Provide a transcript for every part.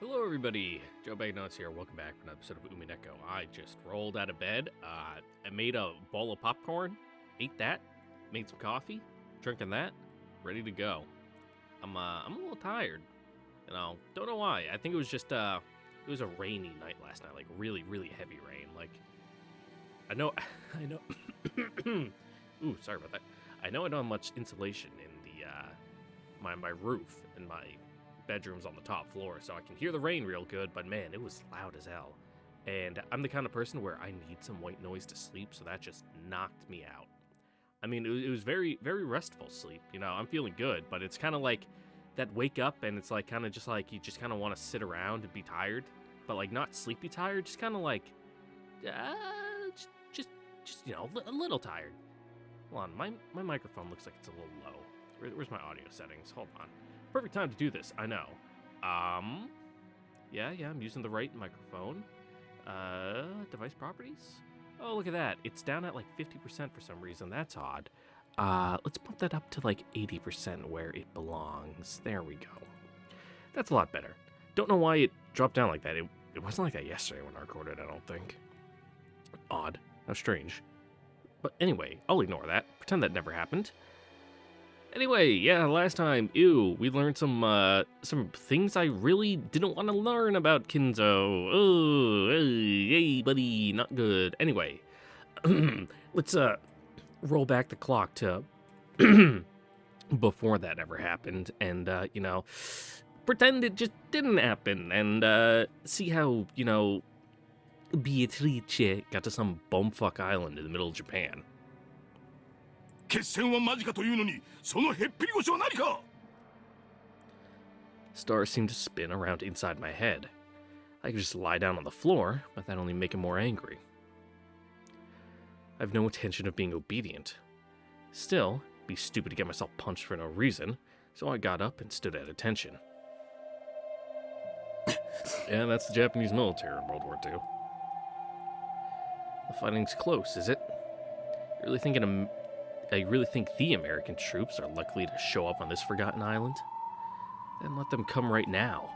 Hello everybody, Joe Bagnotes here, welcome back to another episode of Umineko. I just rolled out of bed, I made a bowl of popcorn, ate that, made some coffee, drinking that, ready to go. I'm a little tired, don't know why. I think it was just, it was a rainy night last night, like really, really heavy rain. Like, I know, ooh, sorry about that. I know I don't have much insulation in the, my roof and my bedroom's on the top floor, so I can hear the rain real good, but man, it was loud as hell. And I'm the kind of person where I need some white noise to sleep, so that just knocked me out. I mean, it was very, very restful sleep. I'm feeling good, but it's kind of like that wake up and it's like kind of just like you just kind of want to sit around and be tired, but like not sleepy tired, just kind of like, just a little tired. Hold on, my microphone looks like it's a little low. Where's my audio settings? Hold on. Perfect time to do this, I know. Yeah, I'm using the right microphone. Device properties? Oh, look at that. It's down at like 50% for some reason. That's odd. Let's bump that up to like 80% where it belongs. There we go. That's a lot better. Don't know why it dropped down like that. It wasn't like that yesterday when I recorded, I don't think. Odd. How strange. But anyway, I'll ignore that. Pretend that never happened. Anyway, yeah, last time, we learned some things I really didn't want to learn about Kinzo. Oh, hey, buddy, not good. Anyway, let's, roll back the clock to before that ever happened and, pretend it just didn't happen and, see how, Beatrice got to some bumfuck island in the middle of Japan. 決戦は間近というのに、そのへっぴり腰は何か? Stars seemed to spin around inside my head. I could just lie down on the floor, but that'd only make him more angry. I have no intention of being obedient. Still, it'd be stupid to get myself punched for no reason, so I got up and stood at attention. Yeah, that's the Japanese military in World War II. The fighting's close, is it? I really think the American troops are likely to show up on this forgotten island? Then let them come right now.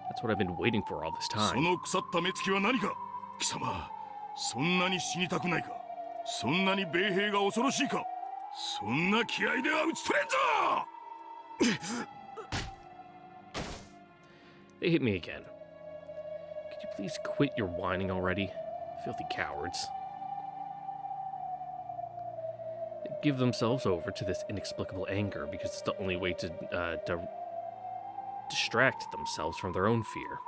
That's what I've been waiting for all this そ time. の腐った目つきは何か? 貴様、そんなに死にたくないか? そんなに米兵が恐ろしいか? そんな気合では打ち取れんぞ! They hit me again. Could you please quit your whining already? Filthy cowards. They give themselves over to this inexplicable anger because it's the only way to distract themselves from their own fear.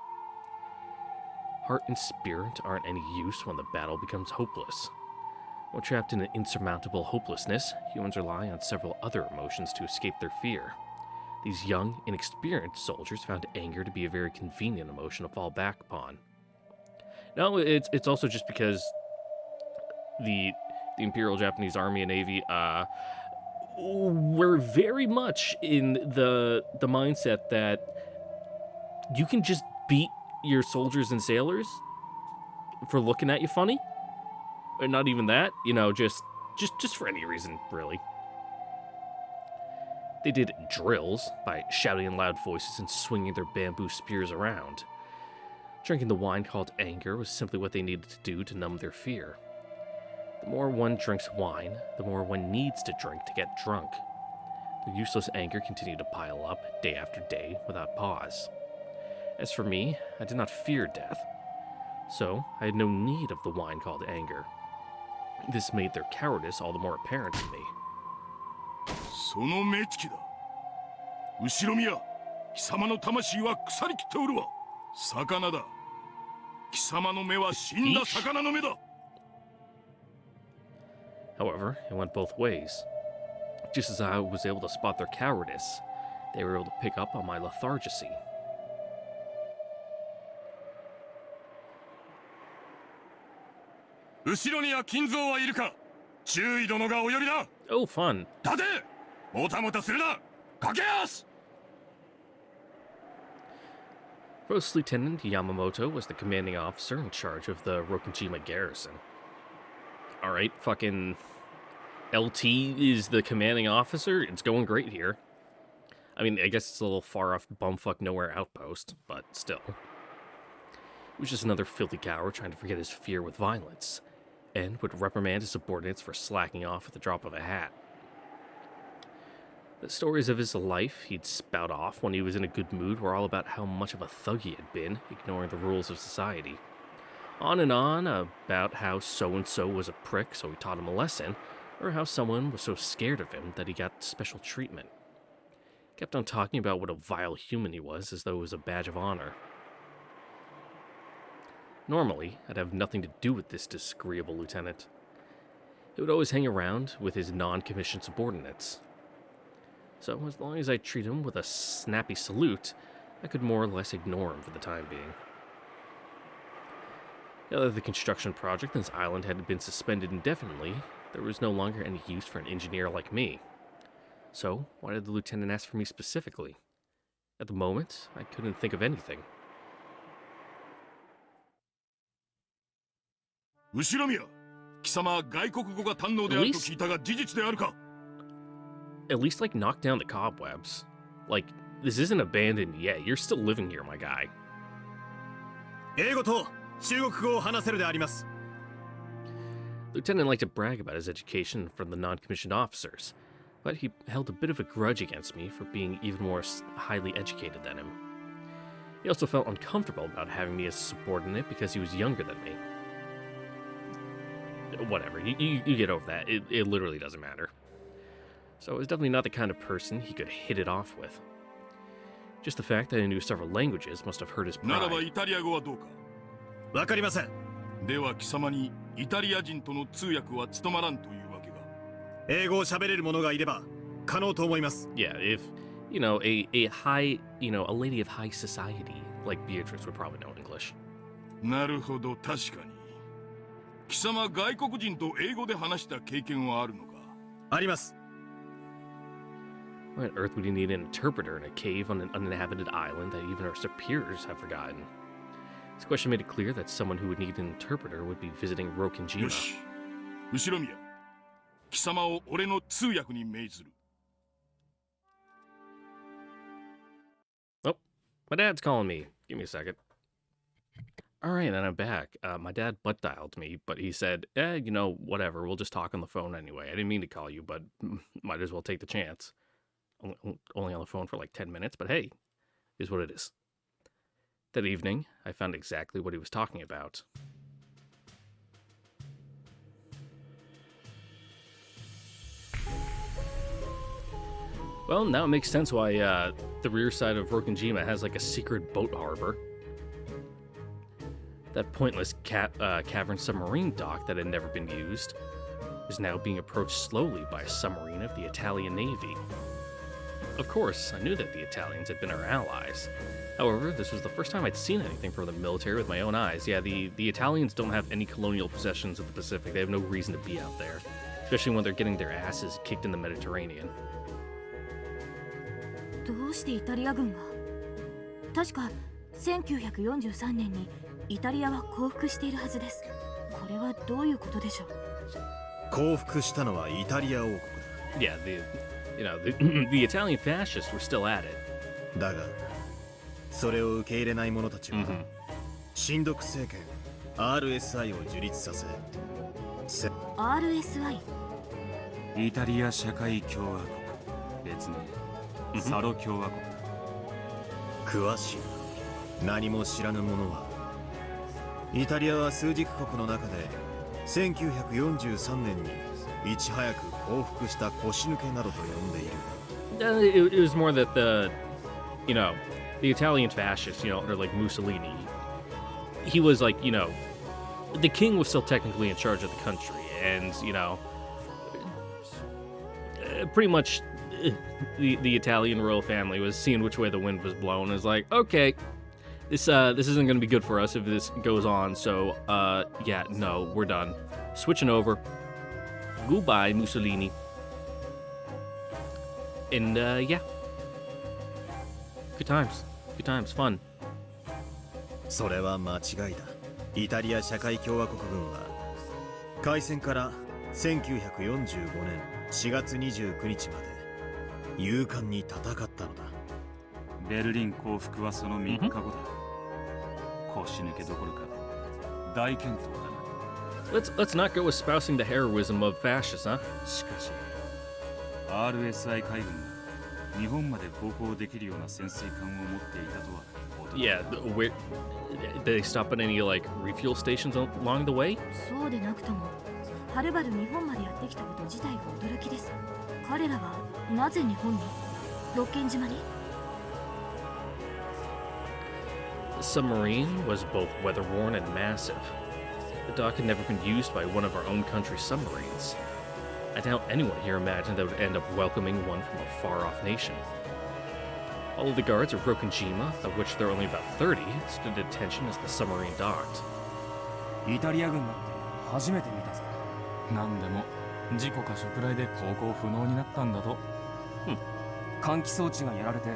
Heart and spirit aren't any use when the battle becomes hopeless. When trapped in an insurmountable hopelessness, humans rely on several other emotions to escape their fear. These young, inexperienced soldiers found anger to be a very convenient emotion to fall back upon. No, it's also just because the Imperial Japanese Army and Navy were very much in the mindset that you can just beat your soldiers and sailors for looking at you funny, or not even that, just for any reason, really. They did drills by shouting in loud voices and swinging their bamboo spears around. Drinking the wine called anger was simply what they needed to do to numb their fear. The more one drinks wine, the more one needs to drink to get drunk. The useless anger continued to pile up, day after day, without pause. As for me, I did not fear death, so I had no need of the wine called anger. This made their cowardice all the more apparent to me. その目つきだ。後ろ宮、貴様の魂は腐りきっておるわ。魚だ。貴様の目は死んだ魚の目だ。 However, it went both ways. Just as I was able to spot their cowardice, they were able to pick up on my lethargy. 後ろには金蔵はいるか。注意殿がお寄りだ。 Oh, fun. 立て。もたもたするな。駆け足。 First Lieutenant Yamamoto was the commanding officer in charge of the Rokujima garrison. Alright, fucking LT is the commanding officer. It's going great here. I mean, I guess it's a little far off bumfuck nowhere outpost, but still. He was just another filthy coward trying to forget his fear with violence, and would reprimand his subordinates for slacking off at the drop of a hat. The stories of his life he'd spout off when he was in a good mood were all about how much of a thug he had been, ignoring the rules of society. On and on about how so-and-so was a prick, so he taught him a lesson, or how someone was so scared of him that he got special treatment. Kept on talking about what a vile human he was, as though it was a badge of honor. Normally, I'd have nothing to do with this disagreeable lieutenant. He would always hang around with his non-commissioned subordinates. So, as long as I treat him with a snappy salute, I could more or less ignore him for the time being. Now that the construction project on this island had been suspended indefinitely, there was no longer any use for an engineer like me. So, why did the lieutenant ask for me specifically? At the moment, I couldn't think of anything. 後宮、貴様は外国語が堪能であると聞いたが事実であるか? At least, like, knock down the cobwebs. Like, this isn't abandoned yet. You're still living here, my guy. 英語と中国語を話せるであります。 Lieutenant liked to brag about his education from the non-commissioned officers, but he held a bit of a grudge against me for being even more highly educated than him. He also felt uncomfortable about having me as a subordinate because he was younger than me. Whatever, you get over that. It literally doesn't matter. So I was definitely not the kind of person he could hit it off with. Just the fact that I knew several languages must have hurt his pride. ならばイタリア語はどうか? わかりません。では貴様にイタリア人との通訳は務まらんというわけか? 英語を喋れる者がいれば可能と思います。 Yeah, if, you know, a high, you know, a lady of high society like Beatrice would probably know English. なるほど、確かに。貴様外国人と英語で話した経験はあるのか? あります。 Why on earth would you need an interpreter in a cave on an uninhabited island that even our superiors have forgotten? This question made it clear that someone who would need an interpreter would be visiting Rokinjima. よし、後宮、貴様を俺の通訳に命ずる。 Oh, my dad's calling me. Give me a second. Alright, then I'm back. My dad butt dialed me, but he said, you know, whatever, we'll just talk on the phone anyway. I didn't mean to call you, but might as well take the chance. Only on the phone for like 10 minutes, but hey, is what it is. That evening, I found exactly what he was talking about. Well, now it makes sense why the rear side of Rokinjima has like a secret boat harbor. That pointless cavern submarine dock that had never been used is now being approached slowly by a submarine of the Italian Navy. Of course, I knew that the Italians had been our allies. However, this was the first time I'd seen anything from the military with my own eyes. Yeah, the Italians don't have any colonial possessions of the Pacific. They have no reason to be out there, especially when they're getting their asses kicked in the Mediterranean. どうしてイタリア軍が? 確か1943年にイタリアは降伏しているはずです。これはどういうことでしょう? 降伏したのはイタリア王国だ。 Yeah, the Italian fascists were still at it. だが、それを受け入れない者たちは、親独政権 RSI を樹立させ、RSI? イタリア社会共和国、別名、サロ共和国。詳しい。何も知らぬ者は、イタリアは枢軸国の中で1943年にいち早く降伏した腰抜けなどと呼んでいる。It was more that the Italian fascists, under like Mussolini, he was like, the king was still technically in charge of the country, and, pretty much the Italian royal family was seeing which way the wind was blowing. It was like, okay, this isn't going to be good for us if this goes on, so, yeah, no, we're done. Switching over. Goodbye, Mussolini. And, yeah. Good times, fun. それは間違いだ。イタリア社会共和国軍は開戦から1945年4月29日まで勇敢に戦ったのだ。ベルリン降伏はその3日後だ。腰抜けどころか大健闘だな。 Let's not go espousing the heroism of fascists, huh? しかし RSI 海軍が日本まで航行できるような潜水艦を持っていたとは驚いた。 Yeah, where did they stop at any like refuel stations along the way? そうでなくともはるばる日本までやってきたこと自体が驚きです。彼らはなぜ日本に、六軒島に？ The submarine was both weather-worn and massive. The dock had never been used by one of our own country's submarines. I doubt anyone here imagined they would end up welcoming one from a far-off nation. All of the guards of Rokujima, of which there are only about 30, stood at attention as the submarine docked. イタリア軍なんて初めて見たぞ。なんでも事故かショクライで航行不能になったんだと。換気装置がやられて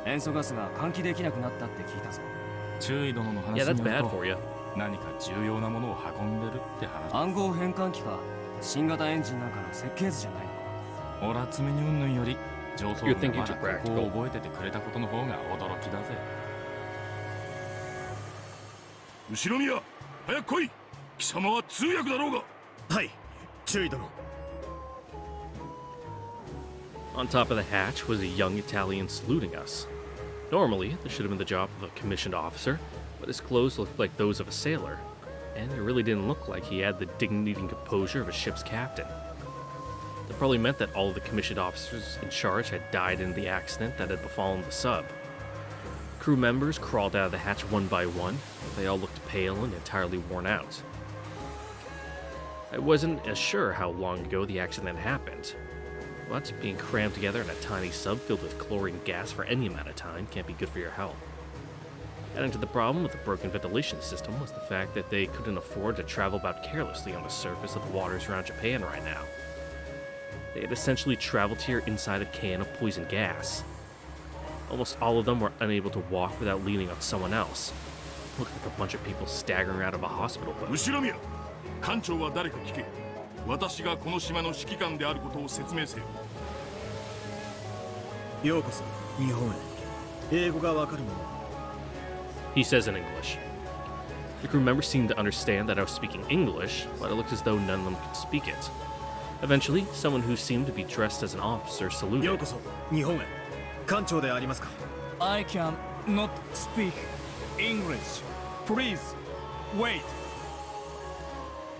塩素ガスが換気できなくなったって聞いたぞ。注意殿の Yeah, 話 that's によ bad ると for you. 何か重要なものを運んでるって話。暗号変換器か新型エンジンなんかの設計図じゃないのか。オラ積みに云々より上層部がまだここを覚えててくれたことの方が驚きだぜ。後ろ宮、早く来い。貴様は通訳だろうが。はい、注意殿。 On top of the hatch was a young Italian saluting us. Normally, this should have been the job of a commissioned officer, but his clothes looked like those of a sailor, and it really didn't look like he had the dignity and composure of a ship's captain. That probably meant that all of the commissioned officers in charge had died in the accident that had befallen the sub. Crew members crawled out of the hatch one by one, but they all looked pale and entirely worn out. I wasn't as sure how long ago the accident happened, but being crammed together in a tiny sub filled with chlorine gas for any amount of time can't be good for your health. Adding to the problem with the broken ventilation system was the fact that they couldn't afford to travel about carelessly on the surface of the waters around Japan right now. They had essentially traveled here inside a can of poison gas. Almost all of them were unable to walk without leaning on someone else. Looked like a bunch of people staggering out of a hospital boat. 後ろ宮、艦長は誰か聞け。私がこの島の指揮官であることを説明せよ。ようこそ日本へ。英語がわかる者。 He says in English. The crew members seemed to understand that I was speaking English, but it looked as though none of them could speak it. Eventually, someone who seemed to be dressed as an officer よう saluted. こそ日本へ。艦長でありますか。 I can not speak English. Please wait.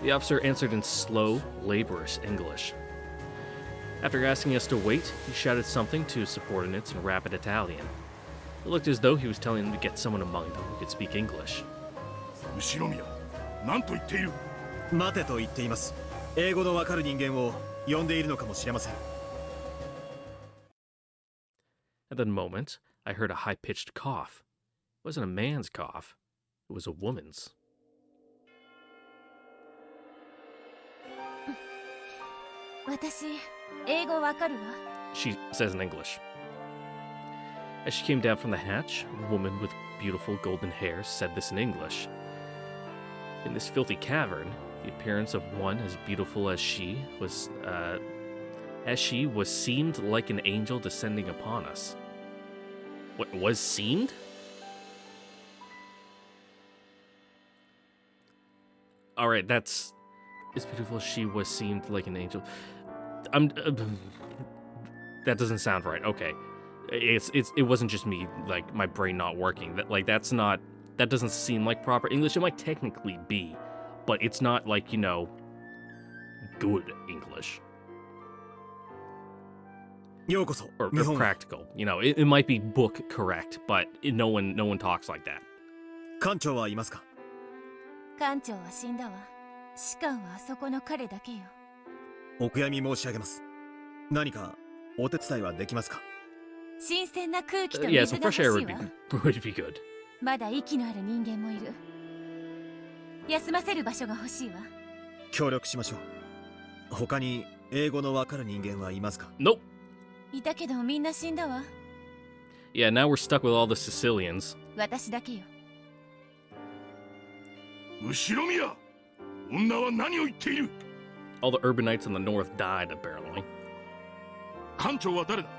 The officer answered in slow, laborious English. After asking us to wait, he shouted something to his subordinates in rapid Italian. It looked as though he was telling them to get someone among them who could speak English. 後ろ宮、何と言っている。待てと言っています。英語のわかる人間を呼んでいるのかもしれません。 At that moment, I heard a high-pitched cough. It wasn't a man's cough. It was a woman's. 私、英語わかるわ。 She says in English. As she came down from the hatch, a woman with beautiful golden hair said this in English. In this filthy cavern, the appearance of one as beautiful as she was seemed like an angel descending upon us. What was seemed? All right, that's as beautiful as she was seemed like an angel. That doesn't sound right. Okay. It wasn't just me, like my brain not working. That doesn't seem like proper English. It might technically be, but it's not like, good English ようこそ or 日本へ。 practical. It might be book correct, but no one talks like that. 艦長はいますか。艦長は死んだわ。士官はあそこの彼だけよ。お悔やみ申し上げます。何かお手伝いはできますか。新鮮な空気と Yeah, 水 some が欲 fresh しい air わ。 would be good. まだ息のある人間もいる。休ませる場所が欲しいわ。協力しましょう。他に英語のわかる人間はいますか。 Nope. いたけどみんな死んだわ。Yeah, now we're stuck with all the Sicilians. 私だけよ。後ろ宮、女は何を言っている。 All the urbanites in the north died, apparently. 艦長は誰だ。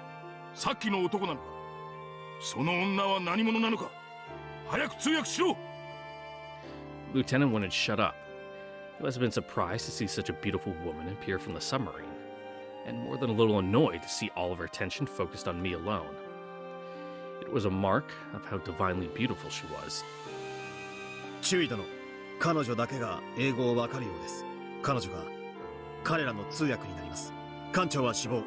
さっきの男なのか。その女は何者なのか早く通訳しろ。 Lieutenant wouldn't shut up. He must have been surprised to see such a beautiful woman appear from the submarine, and more than a little annoyed to see all of her attention focused on me alone. It was a mark of how divinely beautiful she was. 注意殿、彼女だけが英語をわかるようです。彼女が彼らの通訳になります。艦長は死亡。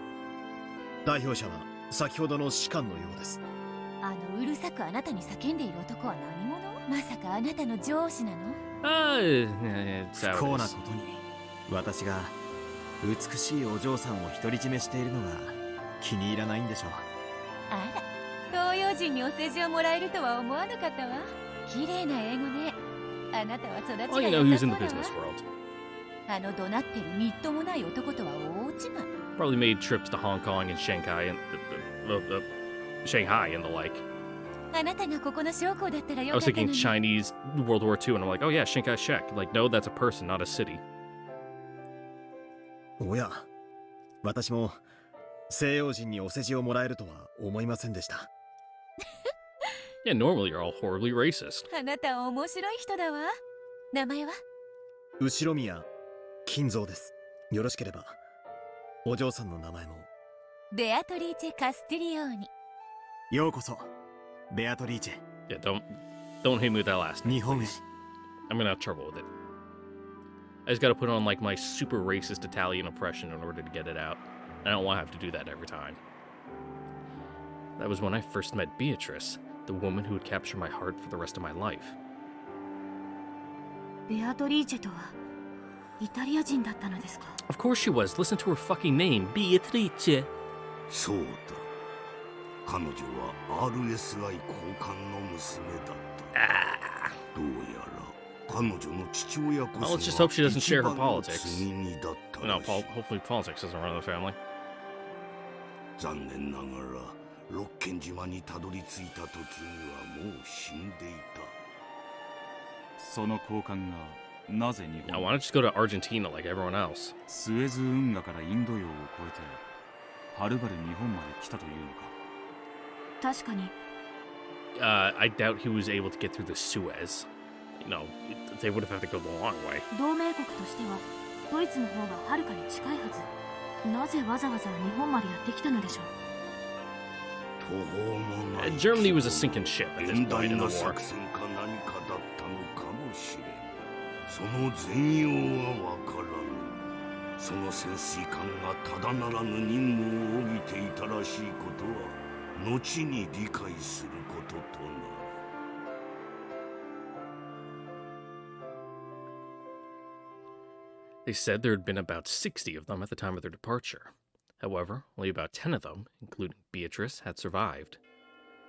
代表者は先ほどの士官のようです。うるさくあなたに叫んでいる男は何者？まさかあなたの上司なの？It's 不幸 how な it こ is. とに、私が美しいお嬢さんを独り占めしているのが気に入らないんでしょう。あら、東洋人にお世辞をもらえるとは思わなかったわ。綺麗な英語ね。あなたは育ち Well, が you know, 良 he's さ in そう the だわ。 business world. 怒鳴ってるみっともない男とは大違い。 Probably made trips to Hong Kong and Shanghai and Shanghai and the like. あなたがここの将校だったら I よ was かったの thinking に。 Chinese World War II, and I'm like, oh yeah, Shanghai Shek. Like, no, that's a person, not a city. おや、私も西洋人にお世辞をもらえるとは思いませんでした。Yeah, normally you're all horribly racist. あなたは面白い人だわ。名前は？後宮金蔵です。よろしければお嬢さんの名前も。ベアトリーチェ・カスティリオーニ。ようこそベアトリーチェ。 Yeah, don't hit me with that last name. 日本へ。 I'm gonna have trouble with it. I just gotta put on like my super racist Italian impression in order to get it out. I don't want to have to do that every time. That was when I first met Beatrice, the woman who would capture my heart for the rest of my life. ベアトリーチェとはイタリア人だったのですか？ Of course she was. Listen to her fucking name, Beatrice. そうだ、彼女は RSI 高官の娘だった。どうやら彼女の父親こ Well, そ let's just hope she が doesn't 一 share her 番の politics. 継ぎ荷だったら No, しい。 hopefully politics doesn't run in the family. 残念ながら六軒島にたどり着いた時にはもう死んでいた。その高官がなぜ日 Now, 本 why not just go to Argentina like everyone else? スエズ運河からインド洋を越えてはるばる日本まで来たというのか。確かに I doubt he was able to get through the Suez. You know, they would have had to go the long way. 同盟国としてはドイツの方がはるかに近いはず。なぜわざわざ日本までやってきたのでしょう？途方もない Germany was a sinking ship at this 遠 point 大 in the な war. 作戦か何かだったのかもしれん。その全容はわからぬ。その潜水艦がただならぬ任務を帯びていたらしいことは後に理解することとなる。They said there had been about 60 of them at the time of their departure. However, only about 10 of them, including Beatrice, had survived.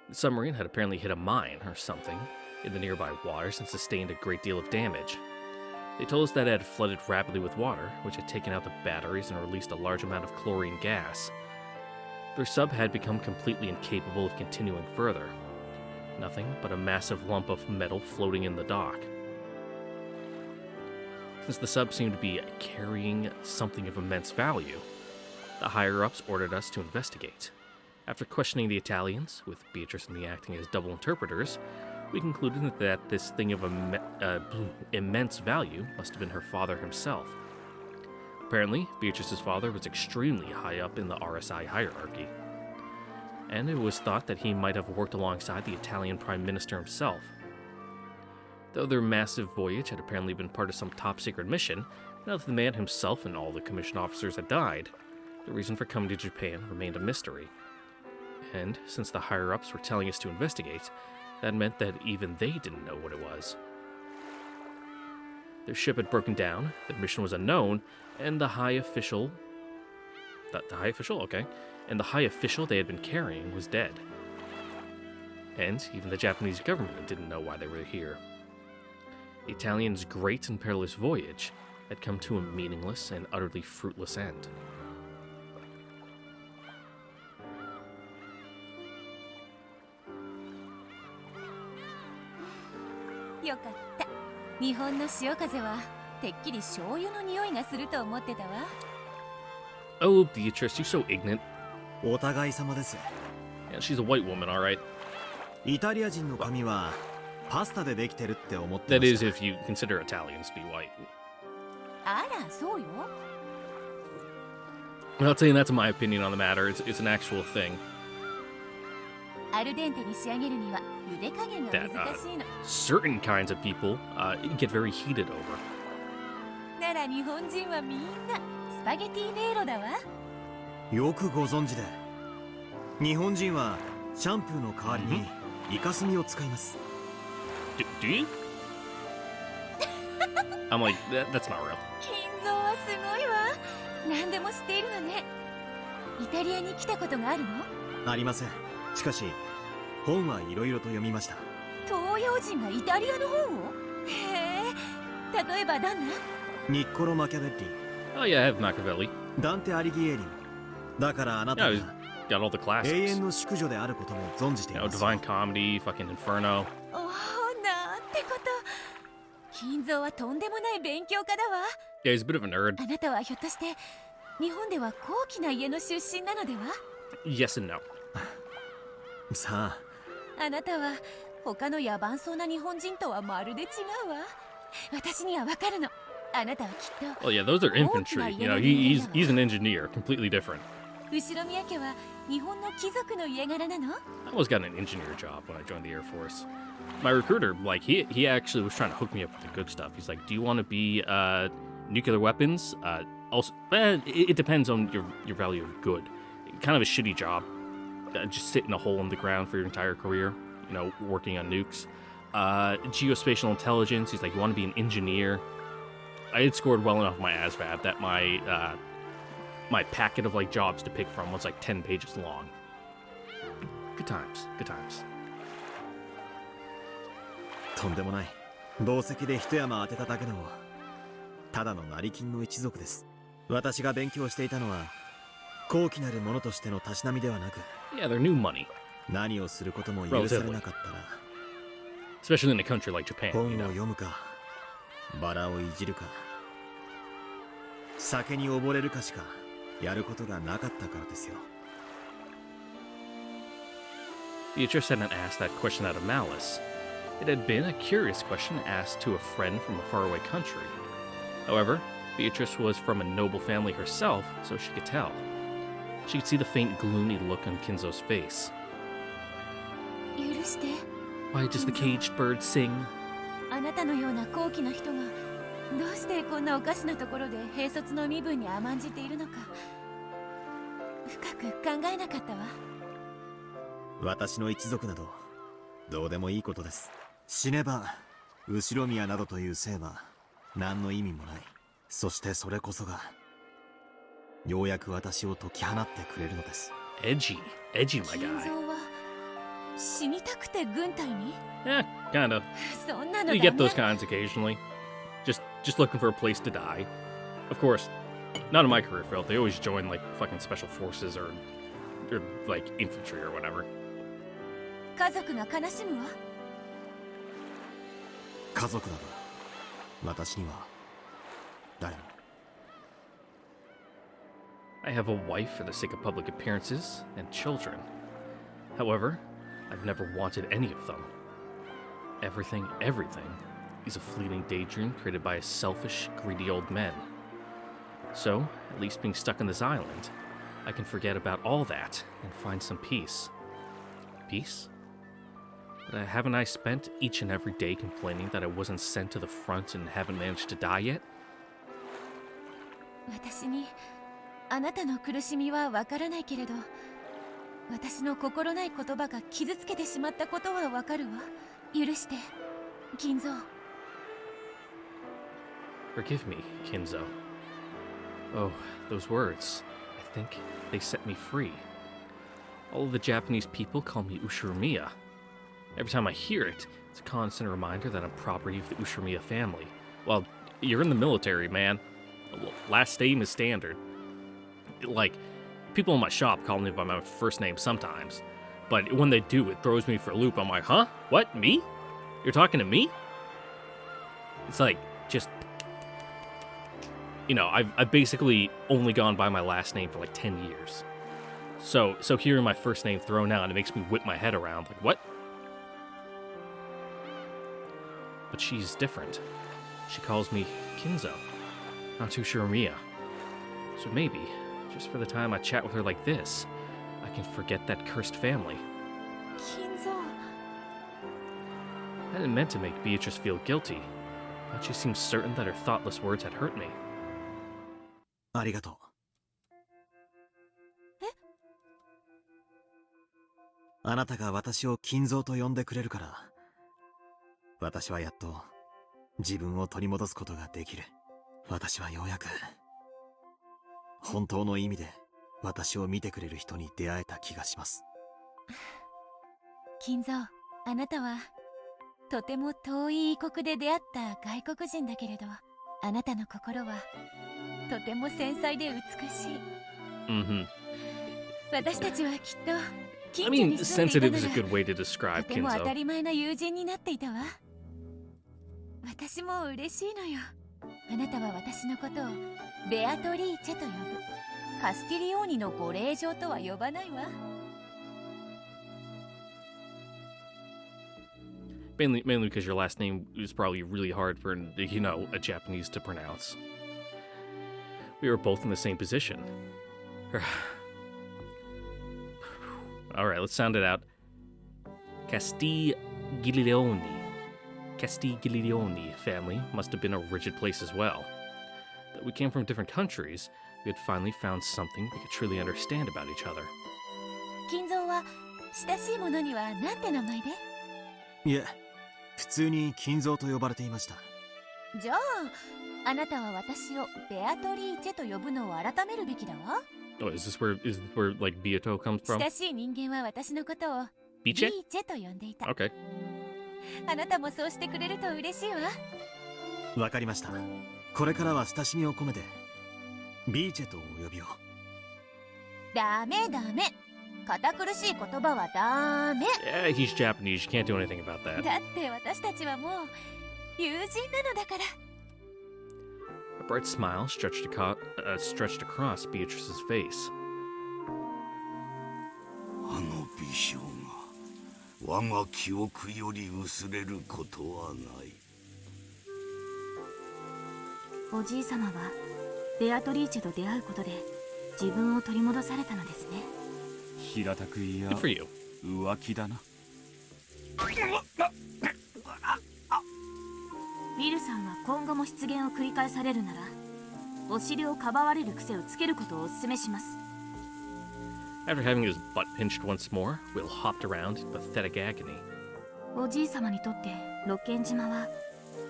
The submarine had apparently hit a mine or something in the nearby waters and sustained a great deal of damage. They told us that it had flooded rapidly with water, which had taken out the batteries and released a large amount of chlorine gas. Their sub had become completely incapable of continuing further. Nothing but a massive lump of metal floating in the dock. Since the sub seemed to be carrying something of immense value, the higher-ups ordered us to investigate. After questioning the Italians, with Beatrice and me acting as double interpreters, we concluded that this thing of immense value must have been her father himself. Apparently, Beatrice's father was extremely high up in the RSI hierarchy, and it was thought that he might have worked alongside the Italian Prime Minister himself. Though their massive voyage had apparently been part of some top-secret mission, now that the man himself and all the commissioned officers had died, the reason for coming to Japan remained a mystery. And since the higher-ups were telling us to investigate, that meant that even they didn't know what it was. Their ship had broken down, their mission was unknown, and the high official... the high official? Okay. And the high official they had been carrying was dead. And even the Japanese government didn't know why they were here. The Italians' great and perilous voyage had come to a meaningless and utterly fruitless end. よかった。日本の潮風はてっきり醤油の匂いがすると思ってたわ。Oh, Beatrice, you're so ignorant. お互い様です。 Yeah, she's a white woman, alright. イタリア人の髪はパスタでできてるって思ってま That し is た。 if you consider Italians to be white. あらそうよ。 I'm not saying that's my opinion on the matter. It's an actual thing アルデンテに仕上げるには茹で加減が that 難しいの。 certain kinds of people get very heated over. なら日本人はみんなスパゲティ迷路だわ。よくご存知で。日本人はシャンプーの代わりにイカスミを使います。Do you? I'm like, that's not real. 金蔵はすごいわ。何でも知っているのね。イタリアに来たことがあるの？ありません。しかし本はいろいろと読みました。東洋人がイタリアの本を？へえ。例えばどんな？ニッコロ・マキャベッリ、 Oh yeah, I have Machiavelli. ダンテ・アリギエリも。だからあなた Yeah, が got all the 永 classics. 遠の淑女であることも存じてい You know, ます。 Divine Comedy, fucking Inferno. おお、なんてこと。金蔵はとんでもない勉強家だわ。 Yeah, he's a bit of a nerd. あなたはひょっとして日本では高貴な家の出身なのでは？ Yes and no. さあ、あなたは他の野蛮そうな日本人とはまるで違うわ。私にはわかるの。あなたはきっと Well, yeah, those are infantry. You know, he's an engineer, completely different. 後ろ宮家は日本の貴族の家柄なの？ I almost got an engineer job when I joined the Air Force. My recruiter, like, he actually was trying to hook me up with the good stuff. He's like, do you want to be nuclear weapons? Also, it depends on your value of good. Kind of a shitty job. Just sit in a hole in the ground for your entire career, you know, working on nukes. Geospatial intelligence. He's like, you want to be an engineer? I had scored well enough in my ASVAB that my packet of like jobs to pick from was like 10 pages long. Good times, good times. とんでもない。紡績で一山当てただけのただの成金の一族です。私が勉強していたのは高貴なるものとしてのたしなみではなく、 Yeah, they're new money, 何をすることも許されなかったら especially in a country like Japan. 本 You を know. 読むか、バラをいじるか、酒に溺れるかしかやることがなかったからですよ。 Beatrice hadn't asked that question out of malice. It had been a curious question asked to a friend from a faraway country. However, Beatrice was from a noble family herself, so she could tell. She could see the faint, gloomy look on Kinzo's face. 許して。 Why does the caged bird sing? あなたのような高貴な人がどうしてこんなおかしなところで兵卒の身分に甘んじているのか深く考えなかったわ。私の一族などどうでもいいことです。死ねば後宮などという姓は何の意味もない。そしてそれこそがようやく私を解き放ってくれるのです。 Edgy, edgy, my 金 guy. 蔵は死にたくて軍隊に？ Yeah, kinda. そんなの You ダ get メ。 those kinds occasionally. Just looking for a place to die. Of course, not in my career field. They always join like fucking special forces or like infantry or whatever. 家族が悲しむわ。家族など私には誰も。 I have a wife for the sake of public appearances and children. However, I've never wanted any of them. Everything is a fleeting daydream created by a selfish, greedy old men. So, at least being stuck on this island, I can forget about all that and find some peace. Peace? But haven't I spent each and every day complaining that I wasn't sent to the front and haven't managed to die yet? 私にあなたの苦しみはわからないけれど、私の心ない言葉が傷つけてしまったことはわかるわ。許して、金蔵。 Forgive me, Kinzo. Oh, those words. I think they set me free. All of the Japanese people call me Ushiromiya. Every time I hear it, it's a constant reminder that I'm property of the Ushiromiya family. Well, you're in the military, man. Last name is standard. Like, people in my shop call me by my first name sometimes. But when they do, it throws me for a loop. I'm like, huh? What? Me? You're talking to me? It's like, just... You know, I've basically only gone by my last name for like 10 years. So hearing my first name thrown out, it makes me whip my head around. Like, what? but she's different. She calls me Kinzo. Not too sure Mia. So maybe, just for the time I chat with her like this, I can forget that cursed family. 金蔵 I didn't meant to make Beatrice feel guilty, but she seems certain that her thoughtless words had hurt me. ありがとう。あなたが私を金蔵と呼んでくれるから、私はやっと自分を取り戻すことができる。私はようやく本当の意味で私を見てくれる人に出会えた気がします。金蔵、あなたはとても遠い異国で出会った外国人だけれど、あなたの心はとても繊細で美しい。Mm-hmm. 私たちはきっと I 近所 mean, に住んで sensitive い is a た good な way to ら、 describe とても当た Kinzo. り前な友人になっていたわ。私も嬉しいのよ。あなたは私のことをベアトリーチェと呼ぶ。カスティリオーニのご令嬢とは呼ばないわ。Mainly because your last name is probably really hard for, a Japanese to pronounce. We were both in the same position. Alright, let's sound it out. Castiglione. Castiglione family must have been a rigid place as well. Though we came from different countries, we had finally found something we could truly understand about each other. 金蔵は親しい者にはなんて名前で？いえ、普通に金蔵と呼ばれていました。じゃあ、あなたは私をベアトリーチェと呼ぶのを改めるべきだわ。Oh, is this where like Beato comes from? 親しい人間は私のことをビー Biche? チェと呼んでいた。 Okay. あなたもそうしてくれると嬉しいわ。わかりました。これからは親しみを込めてビーチェとお呼びを。ダメダメ。堅苦しい言葉はダメ。 Yeah, he's Japanese. You can't do anything about that. だって私たちはもう友人なのだから。A bright smile stretched across Beatrice's face. あの美少が我が記憶より薄れることはない。おじい様はベアトリーチェと出会うことで自分を取り戻されたのですね。平たく言や Good for you. 浮気だな。ウィルさんは今後も出現を繰り返されるならお尻をかばわれる癖をつけることをお勧めします。 After having his butt pinched once more, Will hopped around in pathetic agony. おじい様にとってロッケン島は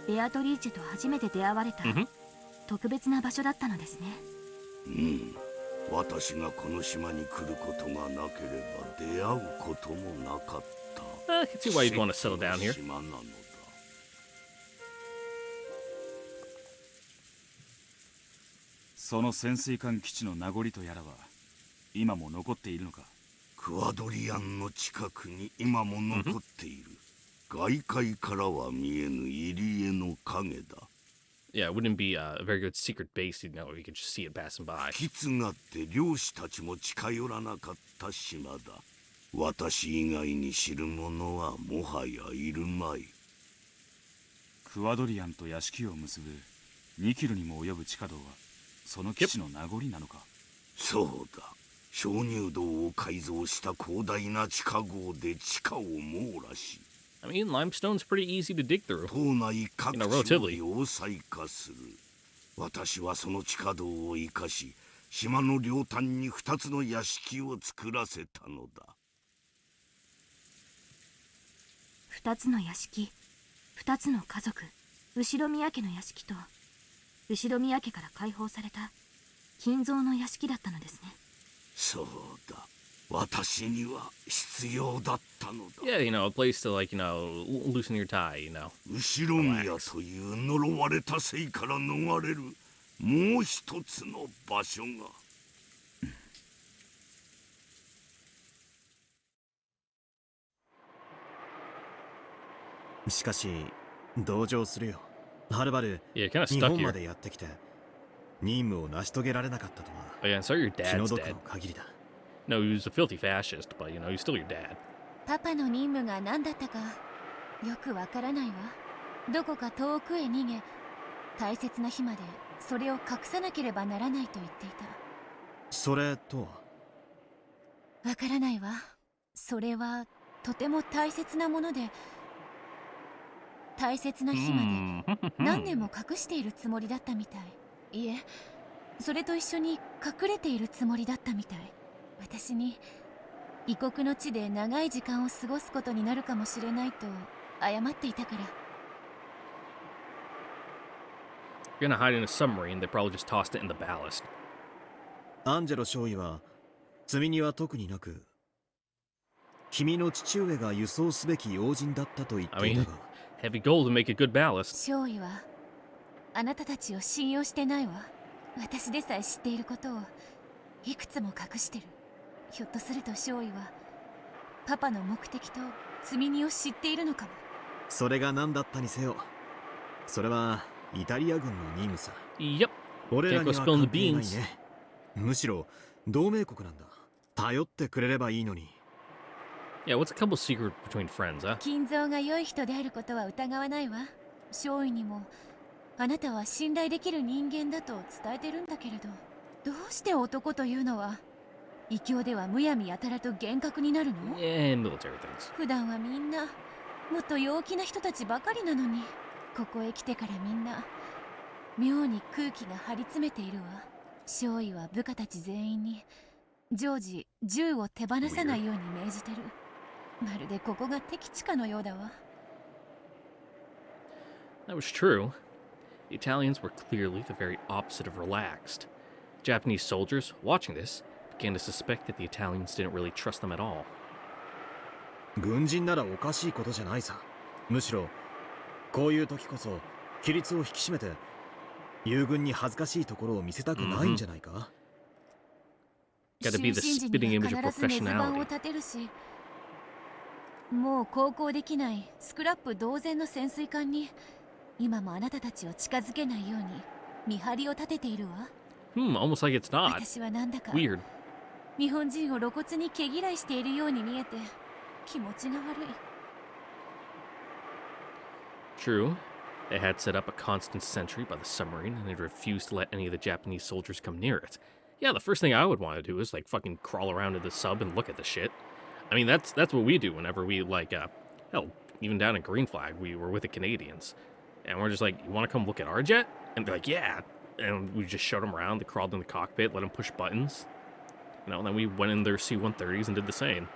ベアトリーチェと初めて出会われた Mhm. 特別な場所だったのですね。うん。私がこの島に来ることがなければ出会うこともなかった。I can see why you'd want to settle down here. 島なのだ。その潜水艦基地の名残とやらは今も残っているのか？クワドリアンの近くに今も残っている。外界からは見えぬ入り江の影だ。Yeah, it wouldn't be a very good secret base, if you could just see it passing by. 引き継がって漁師たちも近寄らなかった島だ。私以外に知る者はもはやいるまい。クワドリアンと屋敷を結ぶ2キロにも及ぶ地下道はその基地の名残なのか？そうだ。鍾乳洞を改造した広大な地下壕で地下を網羅し、I mean, limestone's pretty easy to dig through. 島内各 You know, 地を relatively. 要塞化する。私はその地下道を生かし、島の両端に2つの屋敷を作らせたのだ。2つの屋敷、2つの家族、後宮家の屋敷と後宮家から解放された金蔵の屋敷だったのですね。そうだ。私には必要だったのだ。 Yeah, a place to, loosen your tie, 後宮という呪われた生から逃れるもう一つの場所が。しかし同情するよ。はるばる Yeah, kind of 日 stuck 本ま here. でやってきて任務を成し遂げられなかったとは Oh, yeah, and so your 気 dad's の毒 dead. の限りだ。 No, he was a filthy fascist, but, he's still your dad. パパの任務が何だったかよくわからないわ。どこか遠くへ逃げ、大切な日までそれを隠さなければならないと言っていた。それとは？わからないわ。それはとても大切なもので、大切な日まで何年も隠しているつもりだったみたい。いえ、それと一緒に隠れているつもりだったみたい。私に異国の地で長い時間を過ごすことになるかもしれないと謝っていたから。You're gonna hide in a submarine, they probably just tossed it in the ballast. アンジェロ少尉は罪には特になく、君の父上が輸送すべき要人だったと言っていたが。Heavy gold to make a good ballast. 少尉はあなたたちを信用してないわ。私でさえ知っていることをいくつも隠してる。ひょっとすると少尉はパパの目的と積み荷を知っているのかも。それが何だったにせよ、それはイタリア軍の任務さ。Yep. 俺らには Can't go 関 spill the 係ない beans. ね。むしろ同盟国なんだ。頼ってくれればいいのに。Yeah, what's a couple secret between friends, huh? 金蔵が良い人であることは疑わないわ。少尉にもあなたは信頼できる人間だと伝えてるんだけれど、どうして男というのは異教ではむやみやたらと厳格になるの？ Yeah, military things. 普段はみんなもっと陽気な人たちばかりなのに、ここへ来てからみんな妙に空気が張り詰めているわ。少尉は部下たち全員に常時銃を手放さないように命じてる。まるでここが敵地かのようだわ。That was true. The Italians were clearly the very opposite of relaxed. Japanese soldiers, watching this, began to suspect that the Italians didn't really trust them at all. 軍人ならおかしいことじゃないさ。むしろこういう時こそ規律を引き締めて友軍に恥ずかしいところを見せたくないんじゃないか。Gotta be the spitting image of 必ず熱板を professionality. 立てるし、もう航行できないスクラップ同然の潜水艦に今もあなたたちを近づけないように見張りを立てているわ。Almost like it's not. 私はなんだか Weird. 日本人を露骨に毛嫌いしているように見えて気持ちが悪い。True. They had set up a constant sentry by the submarine and they refused to let any of the Japanese soldiers come near it. Yeah, the first thing I would want to do is like fucking crawl around in the sub and look at the shit. I mean, that's what we do whenever we like hell, even down in Green Flag, we were with the Canadians. And we're just like, you want to come look at our jet? And they're like, yeah. And we just showed them around. They crawled in the cockpit, let them push buttons. You know, and then we went in their C-130s and did the same.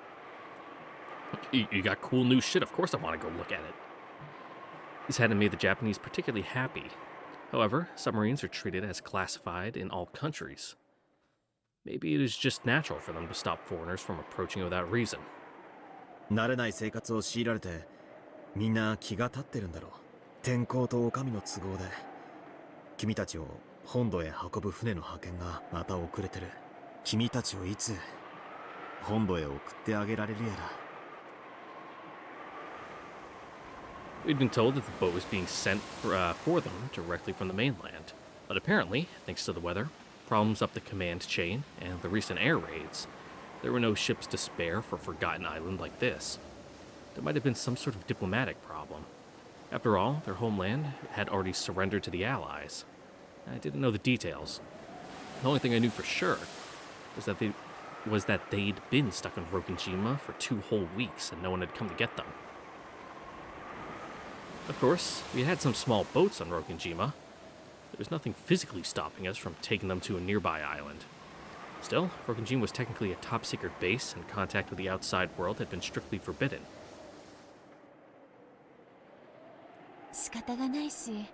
You got cool new shit, of course I want to go look at it. This hadn't made the Japanese particularly happy. However, submarines are treated as classified in all countries. Maybe it is just natural for them to stop foreigners from approaching without reason. 慣れない生活を強いられてみんな気が立ってるんだろう。天候と女将の都合で君たちを本土へ運ぶ船の派遣がまた遅れてる。君たちをいつ本土へ送ってあげられるやら。We'd been told that the boat was being sent for them directly from the mainland. But apparently, thanks to the weather, problems up the command chain, and the recent air raids, there were no ships to spare for a forgotten island like this. There might have been some sort of diplomatic problem. After all, their homeland had already surrendered to the Allies. I didn't know the details. The only thing I knew for sure was that they'd been stuck in Rokujima for 2 whole weeks and no one had come to get them. Of course, we had some small boats on Rokujima. There was nothing physically stopping us from taking them to a nearby island. Still, Rokujima was technically a top-secret base, and contact with the outside world had been strictly forbidden. 仕方がないし、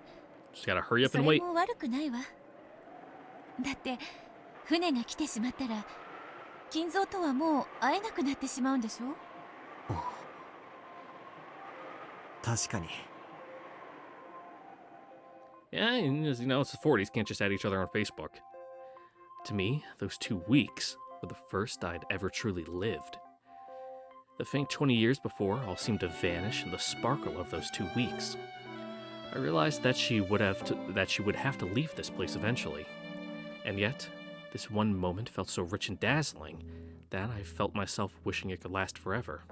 Just gotta hurry up そ and れ wait. も悪くないわ。だって船が来てしまったら金蔵とはもう会えなくなってしまうんでしょ。確かに。Yeah, and, you know, it's the 40s, can't just add each other on Facebook. To me, those 2 weeks were the first I'd ever truly lived. The faint 20 years before all seemed to vanish in the sparkle of those 2 weeks. I realized that she would have to leave this place eventually. And yet, this one moment felt so rich and dazzling that I felt myself wishing it could last forever.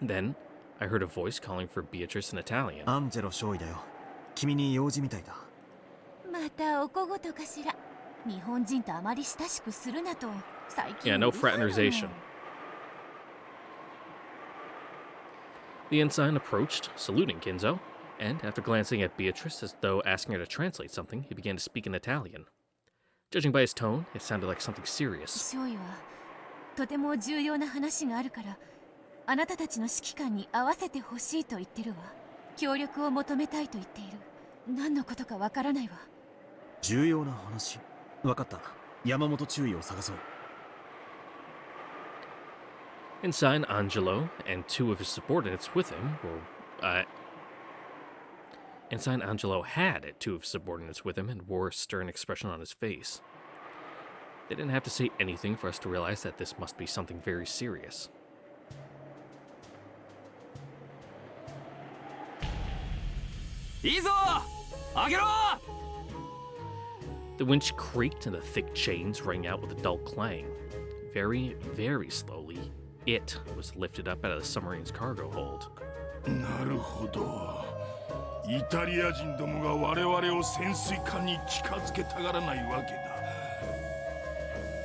Then, I heard a voice calling for Beatrice in Italian. アンジェロ少尉だよ。君に用事みたいだ。またお小言かしら。日本人とあまり親しくするなと最近 Yeah, no うるさいのよ。 fraternization. The ensign approached, saluting Kinzo, and after glancing at Beatrice as though asking her to translate something, he began to speak in Italian. Judging by his tone, it sounded like something serious. 少尉はとても重要な話があるからあなたたちの指揮官に合わせてほしいと言ってるわ。協力を求めたいと言っている。何のことかわからないわ。重要な話。わかった。山本中尉を探そう。Ensign Angelo and two of his subordinates with him were, Ensign Angelo had two of his subordinates with him and wore a stern expression on his face. They didn't have to say anything for us to realize that this must be something very serious. The winch creaked and the thick chains rang out with a dull clang. Very, very slowly, it was lifted up out of the submarine's cargo hold. なるほど。イタリア人どもが我々を潜水艦に近づけたがらないわけだ。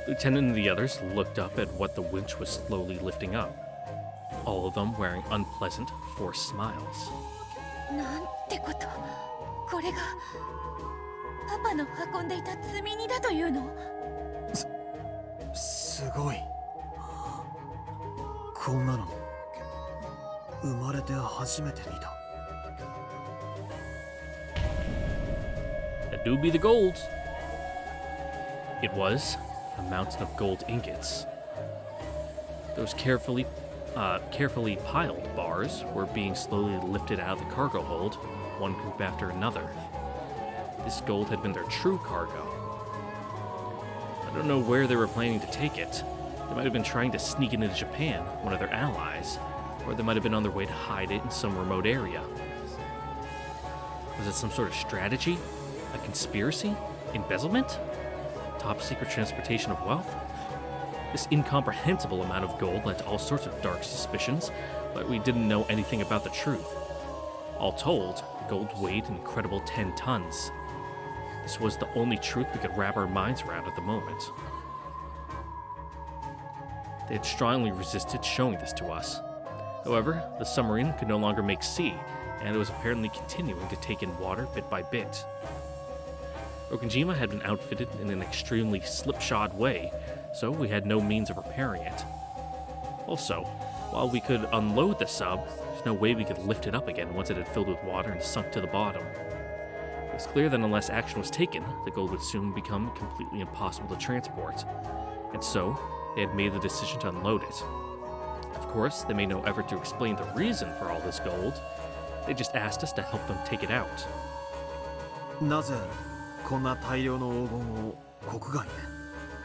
Lieutenant and the others looked up at what the winch was slowly lifting up, all of them wearing unpleasant, forced smiles. なんてこと。これがパパの運んでいた積み荷だというの。すごい。こんなの生まれて初めて見た。 That do be the gold. It was a mountain of gold ingots. Those carefully piled bars were being slowly lifted out of the cargo hold, one group after another. This gold had been their true cargo. I don't know where they were planning to take it. They might have been trying to sneak it into Japan, one of their allies, or they might have been on their way to hide it in some remote area. Was it some sort of strategy? A conspiracy? Embezzlement? Top secret transportation of wealth? This incomprehensible amount of gold led to all sorts of dark suspicions, but we didn't know anything about the truth. All told, the gold weighed an incredible 10 tons. This was the only truth we could wrap our minds around at the moment. They had strongly resisted showing this to us. However, the submarine could no longer make sea, and it was apparently continuing to take in water bit by bit. Okanjima had been outfitted in an extremely slipshod way, so we had no means of repairing it. Also, while we could unload the sub, there's no way we could lift it up again once it had filled with water and sunk to the bottom. It was clear that unless action was taken, the gold would soon become completely impossible to transport, and so they had made the decision to unload it. Of course, they made no effort to explain the reason for all this gold. They just asked us to help them take it out. なぜこんな大量の黄金を国外へ。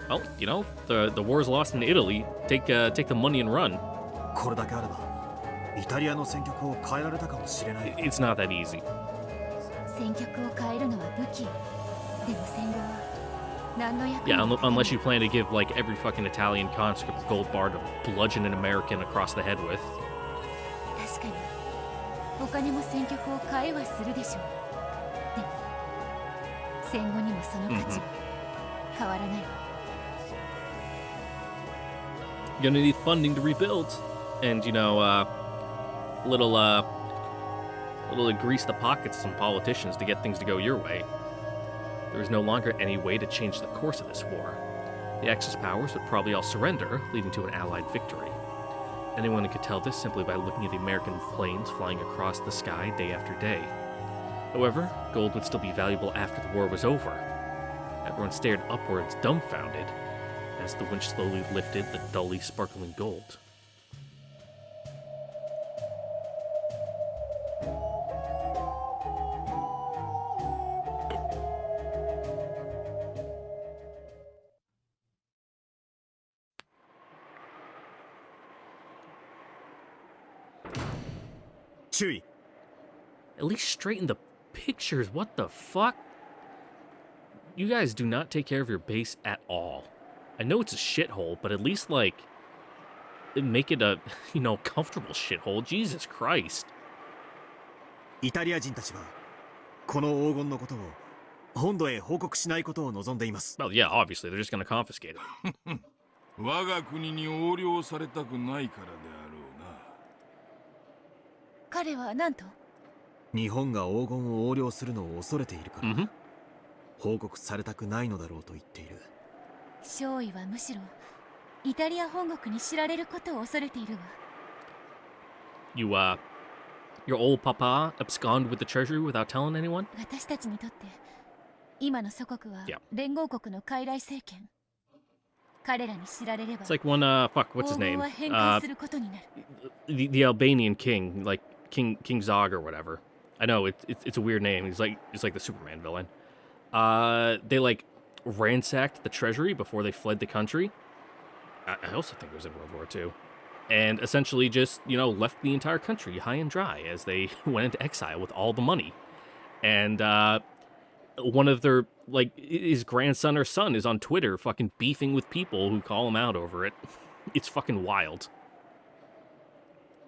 Well, you know, the war's lost in Italy. Take the money and run. これだけあればイタリアの戦局を変えられたかもしれない。 It's not that easy. 戦局を変えるのは武器。でも戦後は何の役に Yeah, も unless you plan to give like every fucking Italian conscript a gold bar to bludgeon an American across the head with. 確かに他にも戦局を変えはするでしょう。でも戦後にもその価値は変わらないわ。 You're gonna need funding to rebuild, and you know, little to grease the pockets of some politicians to get things to go your way. There was no longer any way to change the course of this war. The Axis powers would probably all surrender, leading to an Allied victory. Anyone could tell this simply by looking at the American planes flying across the sky day after day. However, gold would still be valuable after the war was over. Everyone stared upwards, dumbfounded, as the winch slowly lifted the dully sparkling gold. Chewie. At least straighten the pictures. What the fuck? You guys do not take care of your base at all. I know it's a shithole, but at least, like, make it a, comfortable shithole. Jesus Christ. イタリア人たちはこの黄金のことを本土へ報告しないことを望んでいます。 Well, yeah, obviously, they're just gonna confiscate it. 我が国に横領されたくないからであろうな。彼は何と？日本が黄金を横領するのを恐れているから、Mhm. 報告されたくないのだろうと言っている。少尉はむしろイタリア本国に知られることを恐れているわ。Your old papa absconded with the treasury without telling anyone? 私たちにとって今の祖国は Yeah. 連合国の傀儡政権。彼らに知られれば It's like one, what's his 黄金 name? は返還することになる。The Albanian king, like King Zog or whatever. I know it's a weird name. He's like the Superman villain. They like ransacked the treasury before they fled the country. I also think it was in World War II. And essentially just, left the entire country high and dry as they went into exile with all the money. And one of their, like, his grandson or son is on Twitter fucking beefing with people who call him out over it. It's fucking wild.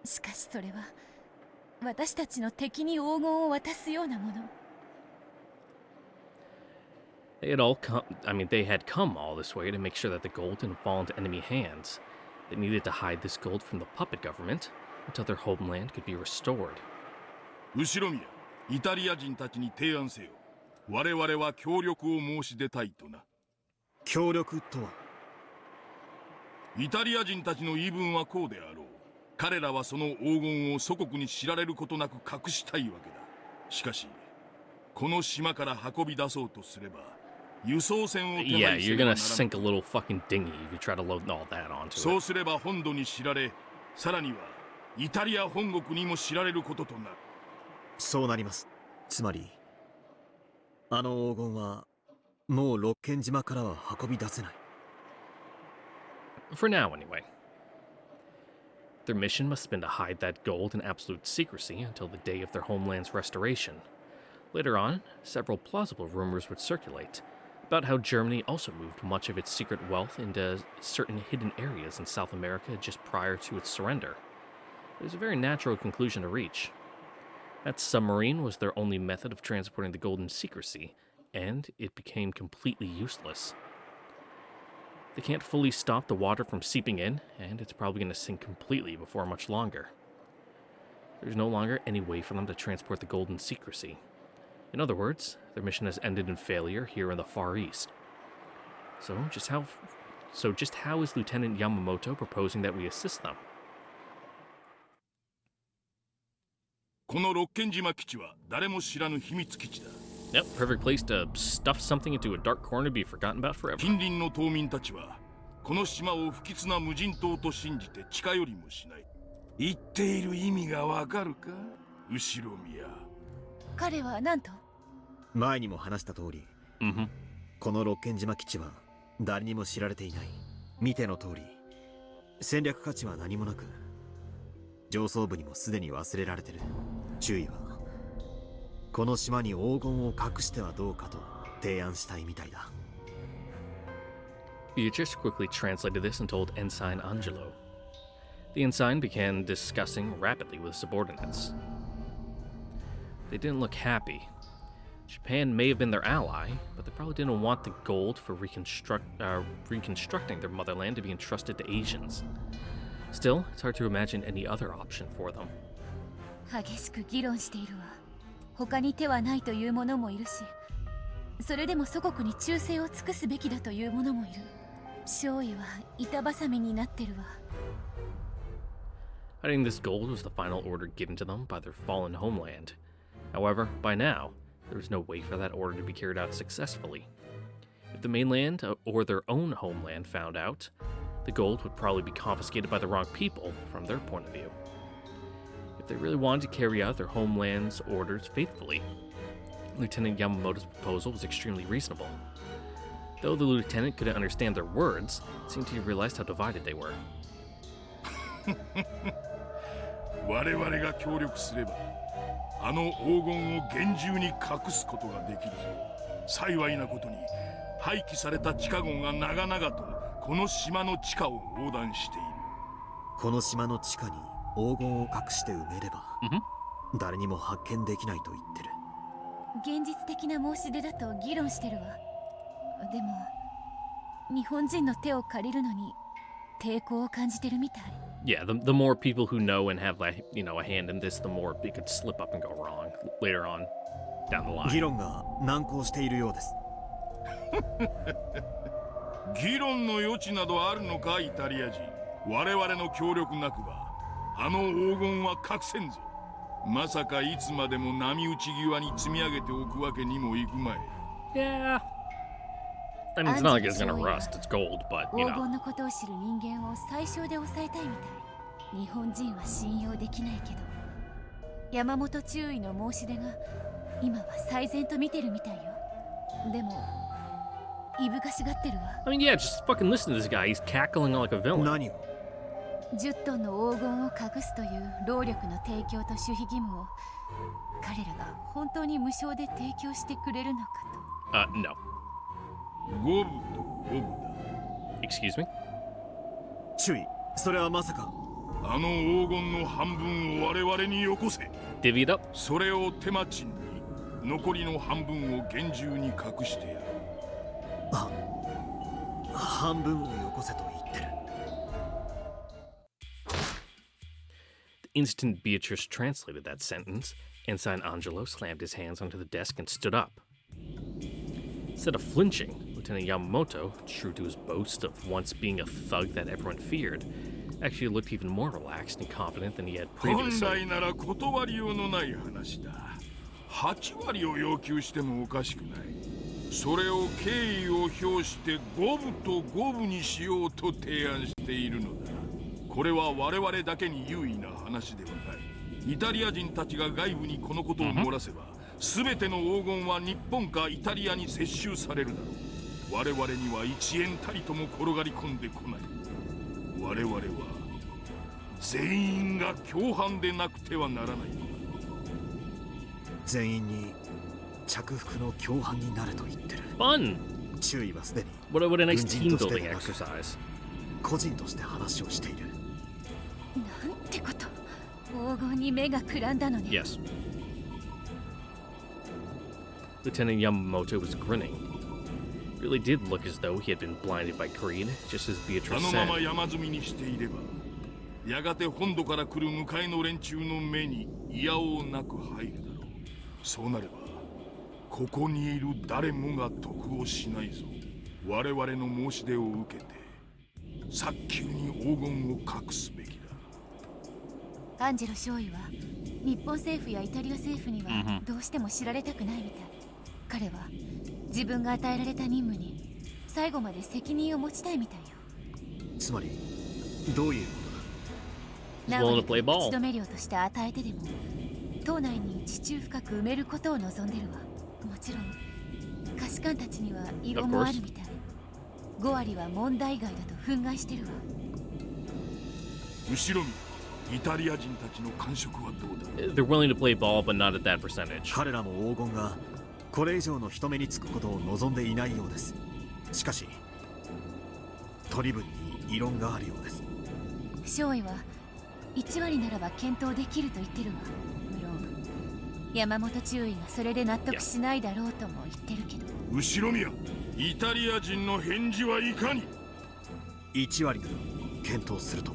しかしそれは私たちの敵に黄金を渡すようなもの。They had come all this way to make sure that the gold didn't fall into enemy hands. They needed to hide this gold from the puppet government until their homeland could be restored. 後ろ宮、イタリア人たちに提案せよ。我々は協力を申し出たいとな。協力とは？イタリア人たちの言い分はこうであろう。彼らはその黄金を祖国に知られることなく隠したいわけだ。しかし、この島から運び出そうとすれば、輸送船を手 Yeah, 配せ you're ねば gonna なら sink a little fucking dinghy if you try to load all that onto そう it. すれば本土に知られ、さらにはイタリア本国にも知られることとなる。そうなります。つまりあの黄金はもう六軒島からは運び出せない。 For now, anyway. Their mission must have been to hide that gold in absolute secrecy until the day of their homeland's restoration. Later on, several plausible rumors would circulate about how Germany also moved much of its secret wealth into certain hidden areas in South America just prior to its surrender. It was a very natural conclusion to reach. That submarine was their only method of transporting the gold in secrecy, and it became completely useless. They can't fully stop the water from seeping in, and it's probably going to sink completely before much longer. There's no longer any way for them to transport the gold in secrecy. In other words, their mission has ended in failure here in the Far East. So just how is Lieutenant Yamamoto proposing that we assist them? この六軒島基地は誰も知らぬ秘密基地だ。 Yep, perfect place to stuff something into a dark corner to be forgotten about forever. 近隣の島民たちはこの島を不吉な無人島と信じて近寄りもしない。言っている意味がわかるか、後ろ宮。彼は何と？前にも話した通り、Mm-hmm. この六軒島基地は誰にも知られていない。見ての通り、戦略価値は何もなく、上層部にもすでに忘れられてる。注意はこの島に黄金を隠してはどうかと提案したいみたいだ。Beatrice quickly translated this and told Ensign Angelo. The ensign began discussing rapidly with subordinates. They didn't look happy. Japan may have been their ally, but they probably didn't want the gold for reconstructing their motherland to be entrusted to Asians. Still, it's hard to imagine any other option for them. 激しく議論しているわ。他に手はないという者もいるし、それでも祖国に忠誠を尽くすべきだという者もいる。少尉は板挟みになってるわ。Hiding this gold was the final order given to them by their fallen homeland. However, by now, there was no way for that order to be carried out successfully. If the mainland or their own homeland found out, the gold would probably be confiscated by the wrong people from their point of view. If they really wanted to carry out their homeland's orders faithfully, Lieutenant Yamamoto's proposal was extremely reasonable. Though the lieutenant couldn't understand their words, it seemed he realized how divided they were. 我々が協力すれば、あの黄金を厳重に隠すことができるぞ。幸いなことに、廃棄された地下壕が長々とこの島の地下を横断している。この島の地下に黄金を隠して埋めれば、誰にも発見できないと言ってる。現実的な申し出だと議論してるわ。でも日本人の手を借りるのに抵抗を感じてるみたい。Yeah, the more people who know and have, like, you know, a hand in this, the more it could slip up and go wrong later on down the line. 議論が難航しているようです。議論の余地などあるのか、イタリア人。我々の協力なくばあの黄金は隠せんぞ。まさかいつまでも波打ち際に積み上げておくわけにもいくまい。Yeah. I mean, it's not like it's gonna rust, it's gold, but, you 黄 know. 金のことを知る人間を最小で抑えたいみたい。日本人は信用できないけど、山本中尉の申し出が今は最善と見てるみたいよ。でもいぶかしがってるわ。I mean, yeah, just fucking listen to this guy. He's cackling like a villain. 何を10トンの黄金を隠すという労力の提供と守秘義務を彼らが本当に無償で提供してくれるのかと。No. 五分と五分だ。 Excuse me? 注意、それはまさか。あの黄金の半分を我々によこせ。 Divvy it up? それを手間賃に残りの半分を厳重に隠してやる。半分をよこせと言ってる。The instant Beatrice translated that sentence, Ensign Angelo slammed his hands onto the desk and stood up. Instead of flinching, Lieutenant Yamamoto, true to his boast of once being a thug that everyone feared, actually looked even more relaxed and confident than he had 本 previously. 来なら断りようのない話だ。8割を要求してもおかしくない。それを敬意を表して五分と五分にしようと提案しているのだ。これは我々だけに有意な話ではない。イタリア人たちが外部にこのことを漏らせば、全ての黄金は日本かイタリアに接収されるだろう。我々には1円たりとも転がり込んでこない。我々は全員が共犯でなくてはならない。全員に着服の共犯になれと言ってる。 Fun! 注意はすでに What a nice 軍 team 人として building でなく exercise. 個人として話をしている。なんてこと。黄金に目がくらんだのね。 Yes. Lieutenant Yamamoto was grinning. It really did look as though he had been blinded by greed, just as あ Beatrice のまま said. 山積みにしていれば、やがて本土から来る迎えの連中の目にいやおうなく入るだろう。そうなれば、ここにいる誰もが得をしないぞ。我々の申し出を受けて、早急に黄金を隠すべきだ。アンジェロ少尉は日本政府やイタリア政府にはどうしても知られたくないみたい。彼は自分が与えられた任務に最後まで責任を持ちたいみたいよ。つまりどういうこ He's なお willing に to play ball. 口止め料として与えてでも島内に地中深く埋めることを望んでるわ。もちろん下士官たちには異論もあるみたい。5割は問題外だと憤慨してるわ。後ろ見、イタリア人たちの感触はどうだ。 They're willing to play ball, but not at that percentage. と。彼らも黄金がこれ以上の人目につくことを望んでいないようです。しかし取り分に異論があるようです。少尉は1割ならば検討できると言ってるわ。無論山本中尉がそれで納得しないだろうとも言ってるけど。後ろ見や、イタリア人の返事はいかに。1割なら検討すると。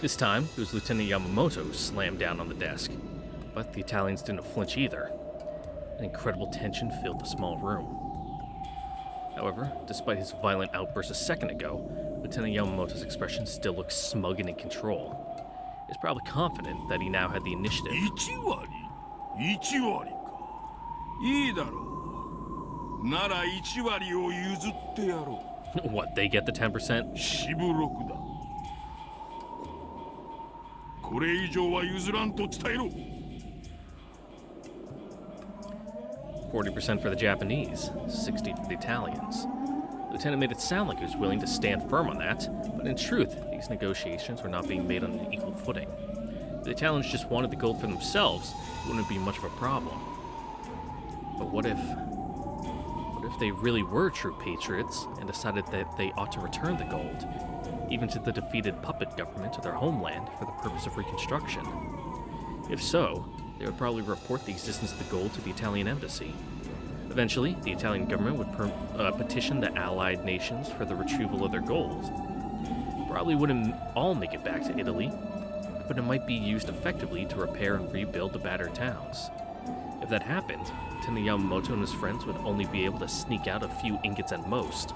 This time, it was Lieutenant Yamamoto who slammed down on the desk. But the Italians didn't flinch either. An incredible tension filled the small room. However, despite his violent outburst a second ago, Lieutenant Yamamoto's expression still looked smug and in control. He was probably confident that he now had the initiative. 1割 ?1 割か。いいだろう。なら1割を譲ってやろう。 What, they get the 10%? しぶろくだ。これ以上は譲らんと伝えろ。 40% for the Japanese, 60% for the Italians. The lieutenant made it sound like he was willing to stand firm on that, but in truth, these negotiations were not being made on an equal footing. If the Italians just wanted the gold for themselves, it wouldn't be much of a problem. But what if if they really were true patriots and decided that they ought to return the gold, even to the defeated puppet government of their homeland for the purpose of reconstruction. If so, they would probably report the existence of the gold to the Italian embassy. Eventually, the Italian government would petition the Allied nations for the retrieval of their gold. Probably wouldn't all make it back to Italy, but it might be used effectively to repair and rebuild the battered towns. If that happened, Lieutenant Yamamoto and his friends would only be able to sneak out a few ingots at most.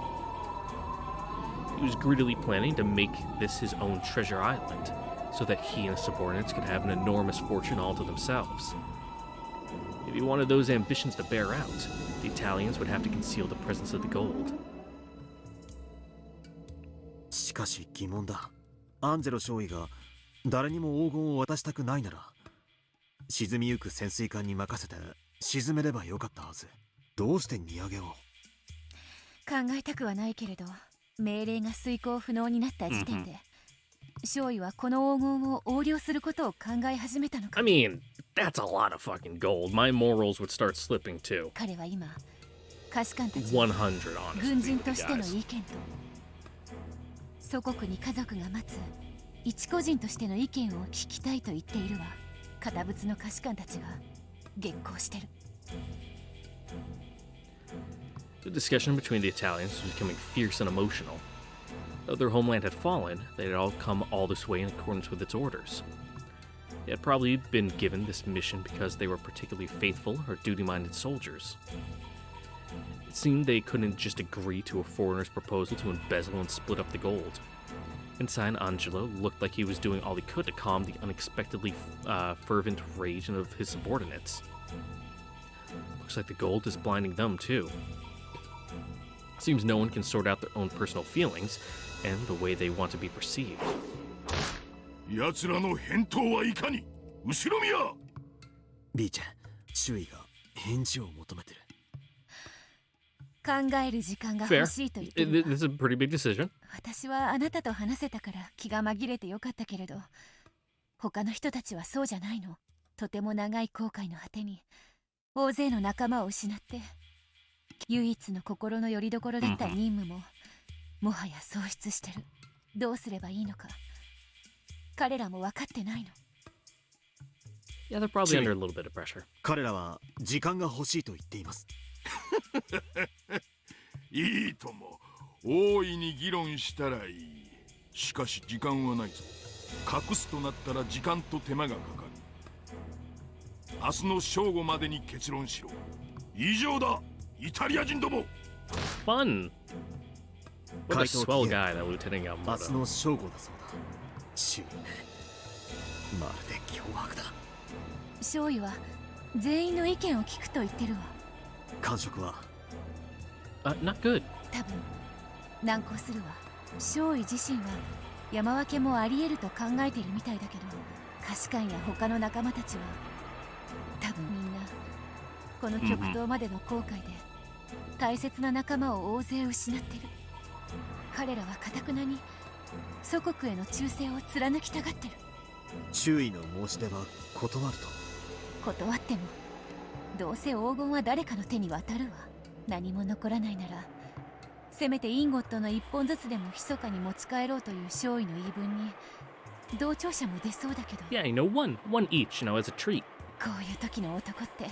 He was greedily planning to make this his own treasure island, so that he and his subordinates could have an enormous fortune all to themselves. If he wanted those ambitions to bear out, the Italians would have to conceal the presence of the gold. しかし疑問だ。アンジェロ少尉が誰にも黄金を渡したくないなら、沈みゆく潜水艦に任せて沈めればよかったはず。どうして荷上げを？考えたくはないけれど、命令が遂行不能になった時点で、少尉はこの黄金を横領することを考え始めたのか。I mean, that's a lot of fucking gold. My morals would start slipping too. 彼は今、下士官たち100 honestly. 軍人としての意見と、祖国に家族が待つ一個人としての意見を聞きたいと言っているわ。堅物の下士官たちが激高してる。The discussion between the Italians was becoming fierce and emotional. Though their homeland had fallen, they had all come all this way in accordance with its orders. They had probably been given this mission because they were particularly faithful or duty-minded soldiers. It seemed they couldn't just agree to a foreigner's proposal to embezzle and split up the gold. Inside, Angelo looked like he was doing all he could to calm the unexpectedly fervent rage of his subordinates. Looks like the gold is blinding them too. Seems no one can sort out their own personal feelings and the way they want to be perceived. 奴らの返答はいかに？後ろ宮！ B ちゃん、周囲が返事を求めてる。考える時間が欲しいと言ってるわ。 This is a pretty big decision. 私はあなたと話せたから気が紛れてよかったけれど、他の人たちはそうじゃないの。とても長い後悔の果てに大勢の仲間を失って、唯一の心の拠り所だった任務ももはや喪失してる。どうすればいいのか彼らも分かってないの。 Yeah, they're probably under a little bit of pressure. 彼らは時間が欲しいと言っています。いいとも。大いに議論したらいい。しかし時間はないぞ。隠すとなったら時間と手間がかかる。明日の正午までに結論しろ。以上だ、イタリア人ども。 Fun! What a swell guy, that Lieutenant 明日 Yamamoto. の正午だそうだ。周囲ね。まるで脅迫だ。少尉は全員の意見を聞くと言ってるわ。感触は Not good. 多分難航するわ。少尉自身は山分けもあり得ると考えているみたいだけど、下士官や他の仲間たちは多分みんなこの極東までの航海で大切な仲間を大勢失ってる。彼らは堅くなに祖国への忠誠を貫きたがってる。周囲の申し出は断ると。断ってもどうせ黄金は誰かの手に渡るわ。何も残らないならせめてインゴットの一本ずつでも密かに持ち帰ろうという少尉の言い分に同調者も出そうだけど。 Yeah, one each, as a treat. こういう時の男って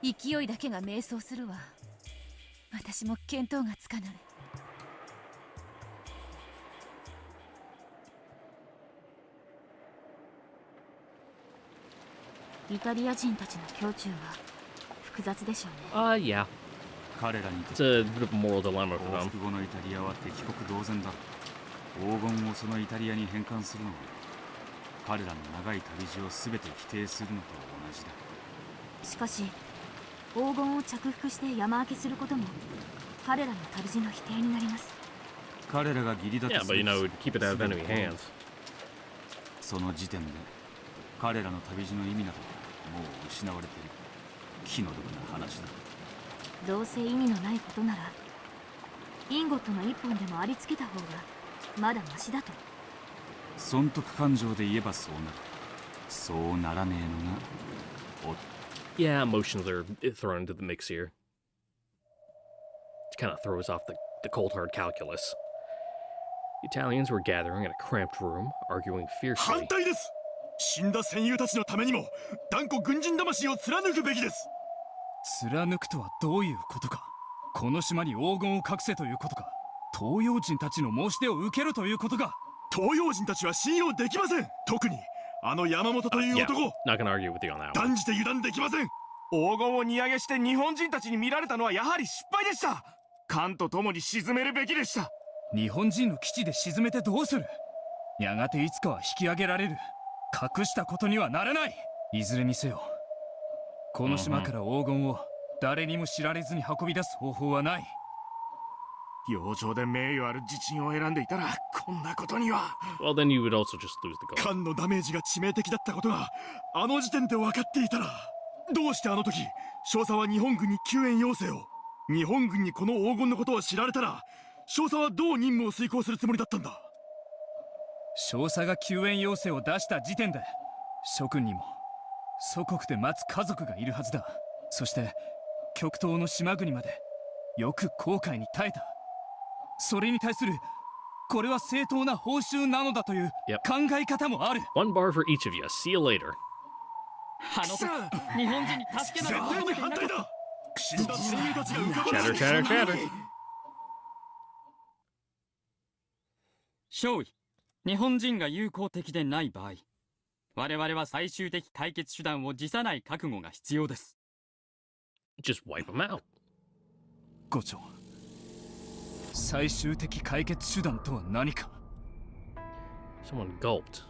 勢いだけが迷走するわ。私も見当がつかない。イタリア人たちの胸中は複雑でしょうね。Yeah. 彼らに It's と a って bit of a moral dilemma for 降 them. 伏後のイタリアは敵国同然だ。黄金をそのイタリアに返還するのは彼らの長い旅路を全て否定するのと同じだ。しかし黄金を着服して山分けすることも彼らの旅路の否定になります。彼らが義理だと Yeah, す but る keep it out of enemy hands. その時点で彼らの旅路の意味などもう失われている。気の毒な話だ。どうせ意味のないことならインゴットの一本でもありつけた方がまだマシだと。損得感情で言えばそうなる。そうならねえのがお。 Yeah, emotions are thrown into the mix here. kind of throws off the cold hard calculus. The Italians were gathering in a cramped room, arguing 反 fiercely. 対です。死んだ戦友たちのためにも断固軍人魂を貫くべきです。貫くとはどういうことか。この島に黄金を隠せということか。東洋人たちの申し出を受けるということか。東洋人たちは信用できません。特にあの山本という Yeah, 男、 not gonna argue with you on that one. 断じて油断できません。黄金を荷上げして日本人たちに見られたのはやはり失敗でした。艦と共に沈めるべきでした。日本人の基地で沈めてどうする。やがていつかは引き上げられる。隠したことにはならない。いずれにせよこの島から黄金を誰にも知られずに運び出す方法はない。洋上で名誉ある自鎮を選んでいたらこんなことには。 Well, then you would also just lose the gold. 艦のダメージが致命的だったことがあの時点で分かっていたら、どうしてあの時少佐は日本軍に救援要請を。日本軍にこの黄金のことを知られたら少佐はどう任務を遂行するつもりだったんだ。少佐が救援要請を出した時点で諸君にも祖国で待つ家族がいるはずだ。そして極東の島国までよく航海に耐えた。それに対するこれは正当な報酬なのだという Yep. 考え方もある。 One bar for each of you. See you later. あの時日本人に助けなど求めていなかった。死んだ親友たちが浮かば Chatter, chatter, chatter. 少尉、日本人が友好的でない場合、我々は最終的解決手段を辞さない覚悟が必要です。Just wipe them out. 伍長、最終的解決手段とは何か。 Someone gulped.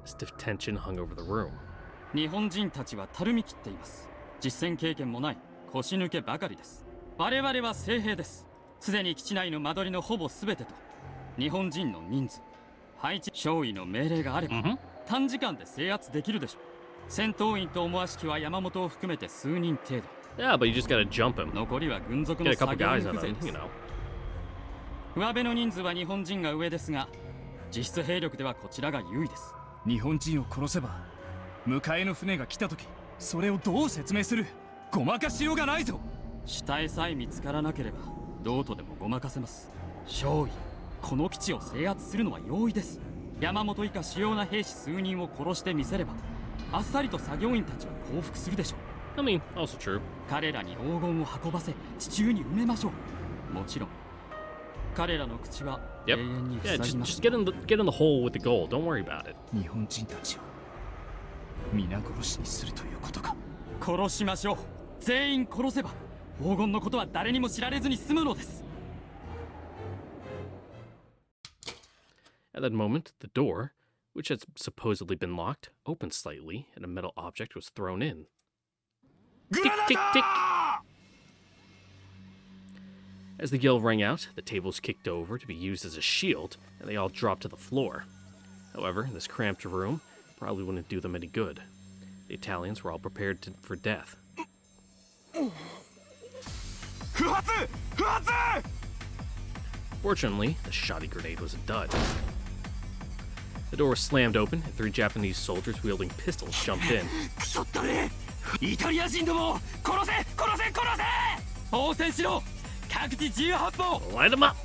Stiff tension hung over the room. 日本人たちはたるみ切っています。実戦経験もない腰抜けばかりです。我々は精兵です。すでに基地内の間取りのほぼ全てと日本人の人数、配置、少尉の命令があれば、短時間で制圧できるでしょう。戦闘員と思わしきは山本を含めて数人程度。 Yeah, but you just gotta jump him. 残りは軍属 Get の a 作 couple 業 guys 員 on 風情 him, です。 you know. 上辺の人数は日本人が上ですが、実質兵力ではこちらが優位です。日本人を殺せば迎えの船が来た時それをどう説明する。ごまかしようがないぞ。死体さえ見つからなければどうとでもごまかせます。少尉、この基地を制圧するのは容易です。山本以下主要な兵士数人を殺してみせればあっさりと作業員たちは降伏するでしょう。 I mean, also true. 彼らに黄金を運ばせ地中に埋めましょう。もちろん彼らの口は永 Yep. 遠に Yeah, 塞ぎ just, ます just get in the hole with the gold. Don't worry about it. 日本人たちを皆殺しにするということか。殺しましょう。全員殺せば黄金のことは誰にも知られずに済むのです。 At that moment, the door, which had supposedly been locked, opened slightly, and a metal object was thrown in. Tick, tick, tick! As the yell rang out, the tables kicked over to be used as a shield, and they all dropped to the floor. However, this cramped room probably wouldn't do them any good. The Italians were all prepared for death. 不発不発。 Fortunately, the shoddy grenade was a dud. The door was slammed open, and 3 Japanese soldiers wielding pistols jumped in. クソったれ、イタリア人どもを殺せ殺せ殺せ。応戦しろ。各自自由発砲。 Light them up!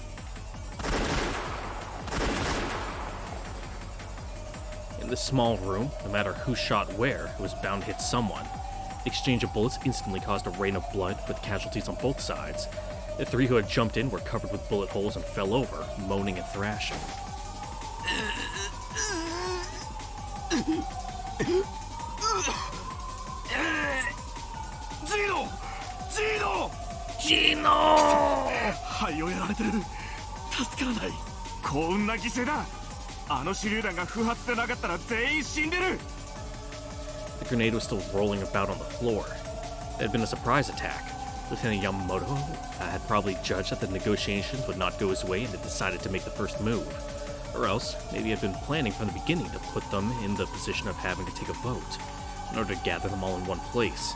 In this small room, no matter who shot where, it was bound to hit someone. The exchange of bullets instantly caused a rain of blood, with casualties on both sides. The 3 who had jumped in were covered with bullet holes and fell over, moaning and thrashing. ジーノジーノ Gino! 肺をやられてる。助からない。幸運な犠牲だ。あの手榴弾が不発でなかったら全員死んでる。 The grenade was still rolling about on the floor. It had been a surprise attack. Lieutenant Yamamoto had probably judged that the negotiations would not go his way and had decided to make the first move. Or else, maybe he had been planning from the beginning to put them in the position of having to take a vote, in order to gather them all in one place.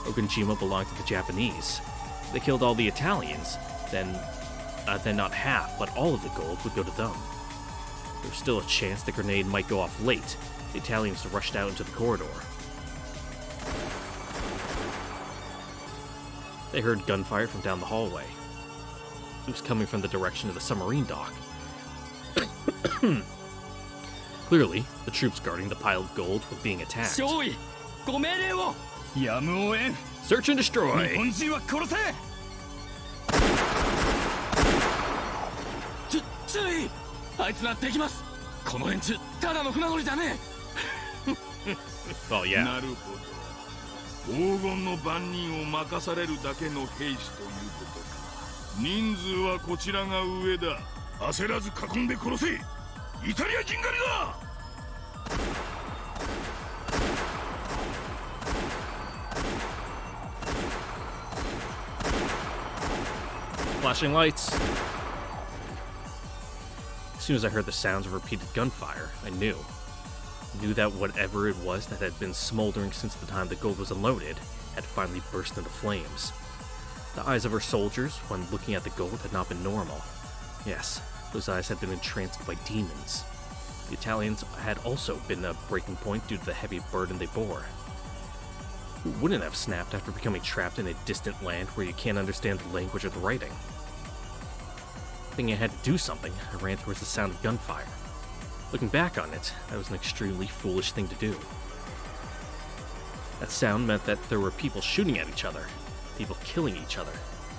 Ogunjima belonged to the Japanese. If they killed all the Italians, then not half, but all of the gold would go to them. There was still a chance the grenade might go off late. The Italians rushed out into the corridor. They heard gunfire from down the hallway. It was coming from the direction of the submarine dock. Clearly, the troops guarding the pile of gold were being attacked. 少尉ご命令を。やむを得ん。 Search and 日 destroy! 本人は殺せ。注意。あいつらできます。この連中ただの船乗りじゃね Well, yeah. なるほど。黄金の番人を任されるだけの兵士ということか。人数はこちらが上だ。焦らず囲んで殺せ。イタリア人狩りだ。 Flashing lights. As soon as I heard the sounds of repeated gunfire, I knew that whatever it was that had been smoldering since the time the gold was unloaded had finally burst into flames. The eyes of our soldiers, when looking at the gold, had not been normal. Yes, those eyes had been entranced by demons. The Italians had also been a breaking point due to the heavy burden they bore. Who wouldn't have snapped after becoming trapped in a distant land where you can't understand the language or the writing? Thinking I had to do something, I ran towards the sound of gunfire. Looking back on it, that was an extremely foolish thing to do. That sound meant that there were people shooting at each other, people killing each other,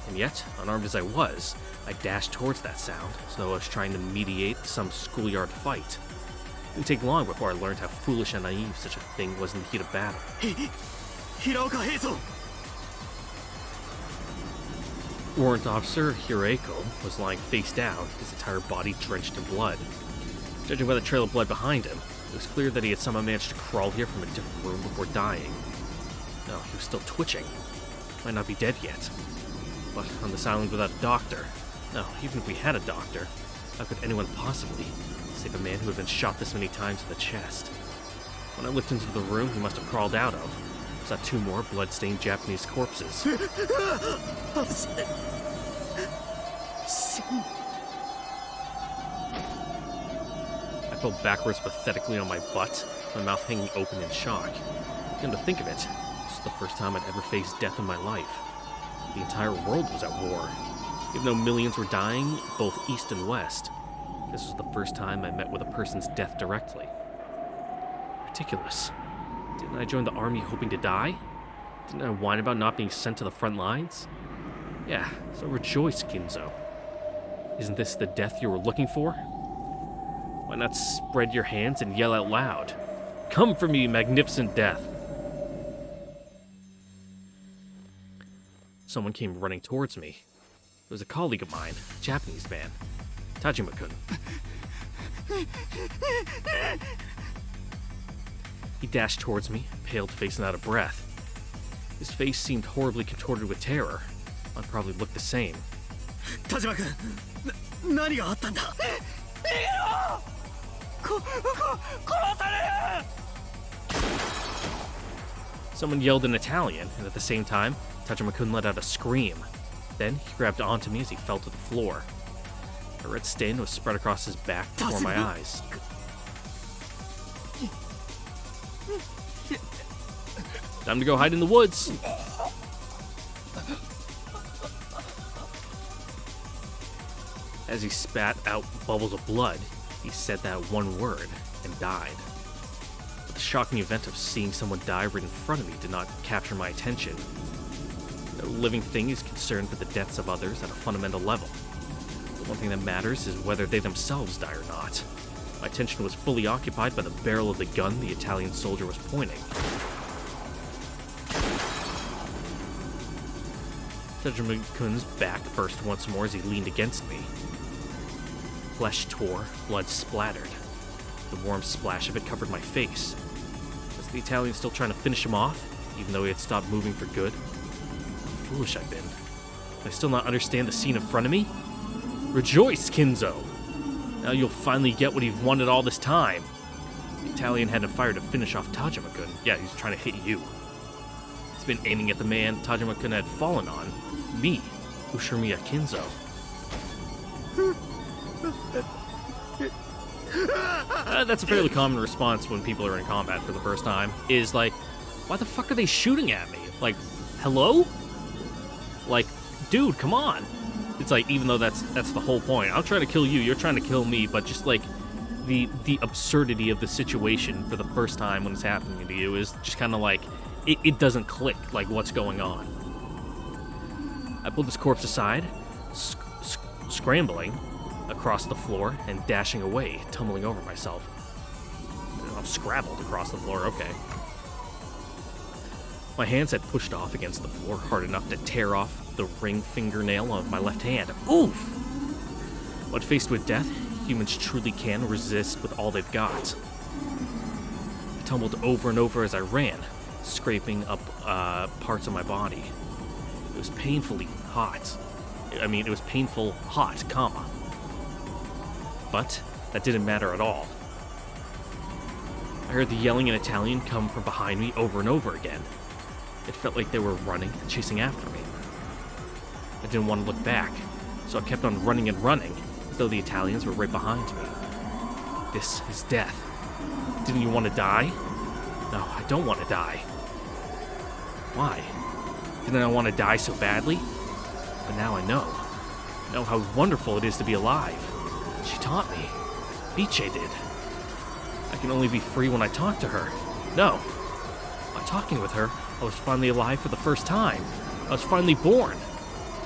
and yet, unarmed as I was, I dashed towards that sound, as though I was trying to mediate some schoolyard fight. It didn't take long before I learned how foolish and naive such a thing was in the heat of battle. Warrant Officer Umineko was lying face down, his entire body drenched in blood. Judging by the trail of blood behind him, it was clear that he had somehow managed to crawl here from a different room before dying. No, he was still twitching. Might not be dead yet. But on this island without a doctor, no, even if we had a doctor, how could anyone possibly save a man who had been shot this many times in the chest? When I looked into the room he must have crawled out of, I saw two more blood-stained Japanese corpses. I fell backwards pathetically on my butt, my mouth hanging open in shock. Come to think of it, this was the first time I'd ever faced death in my life. The entire world was at war. Even though millions were dying, both east and west, this was the first time I met with a person's death directly. Ridiculous. Didn't I join the army hoping to die? Didn't I whine about not being sent to the front lines? Yeah, so rejoice, Kinzo. Isn't this the death you were looking for? Why not spread your hands and yell out loud? Come for me, magnificent death! Someone came running towards me. It was a colleague of mine, a Japanese man, Tajima-kun. He dashed towards me, pale-faced and out of breath. His face seemed horribly contorted with terror. I'd probably look the same. Tajima-kun, 何があったんだ? Someone yelled in Italian, and at the same time, Tajima-kun let out a scream. Then he grabbed onto me as he fell to the floor. A red stain was spread across his back before my eyes. Time to go hide in the woods. As he spat out bubbles of blood, he said that one word and died. But the shocking event of seeing someone die right in front of me did not capture my attention. No living thing is concerned with the deaths of others at a fundamental level. The one thing that matters is whether they themselves die or not. My attention was fully occupied by the barrel of the gun the Italian soldier was pointing. Tajima-kun's back burst once more as he leaned against me. Flesh tore, blood splattered. The warm splash of it covered my face. Was the Italian still trying to finish him off, even though he had stopped moving for good? How foolish I've been. Can I still not understand the scene in front of me? Rejoice, Kinzo! Now you'll finally get what you've wanted all this time. The Italian hadn't fired to finish off Tajima-kun. Yeah, he's trying to hit you. He's been aiming at the man Tajima-kun had fallen on. Me, Ushiromiya Kinzo. That's a fairly common response when people are in combat for the first time, is like, why the fuck are they shooting at me? Like, hello? Like, dude, come on. It's like, even though that's the whole point. I'm trying to kill you, you're trying to kill me, but just like the absurdity of the situation for the first time when it's happening to you is just kind of like, it doesn't click, like, what's going on. I pulled this corpse aside, scrambling across the floor and dashing away, tumbling over myself. I'm scrabbled across the floor, okay. My hands had pushed off against the floor hard enough to tear off the ring fingernail of my left hand. Oof! When faced with death, humans truly can resist with all they've got. I tumbled over and over as I ran, scraping up parts of my body. It was painfully hot. I mean, it was painful hot, comma. But that didn't matter at all. I heard the yelling in Italian come from behind me over and over again. It felt like they were running and chasing after me. I didn't want to look back, so I kept on running and running, as though the Italians were right behind me. This is death. Didn't you want to die? No, I don't want to die. Why? Didn't I want to die so badly? But now I know. I know how wonderful it is to be alive. She taught me. Biche did. I can only be free when I talk to her. No. By talking with her, I was finally alive for the first time. I was finally born.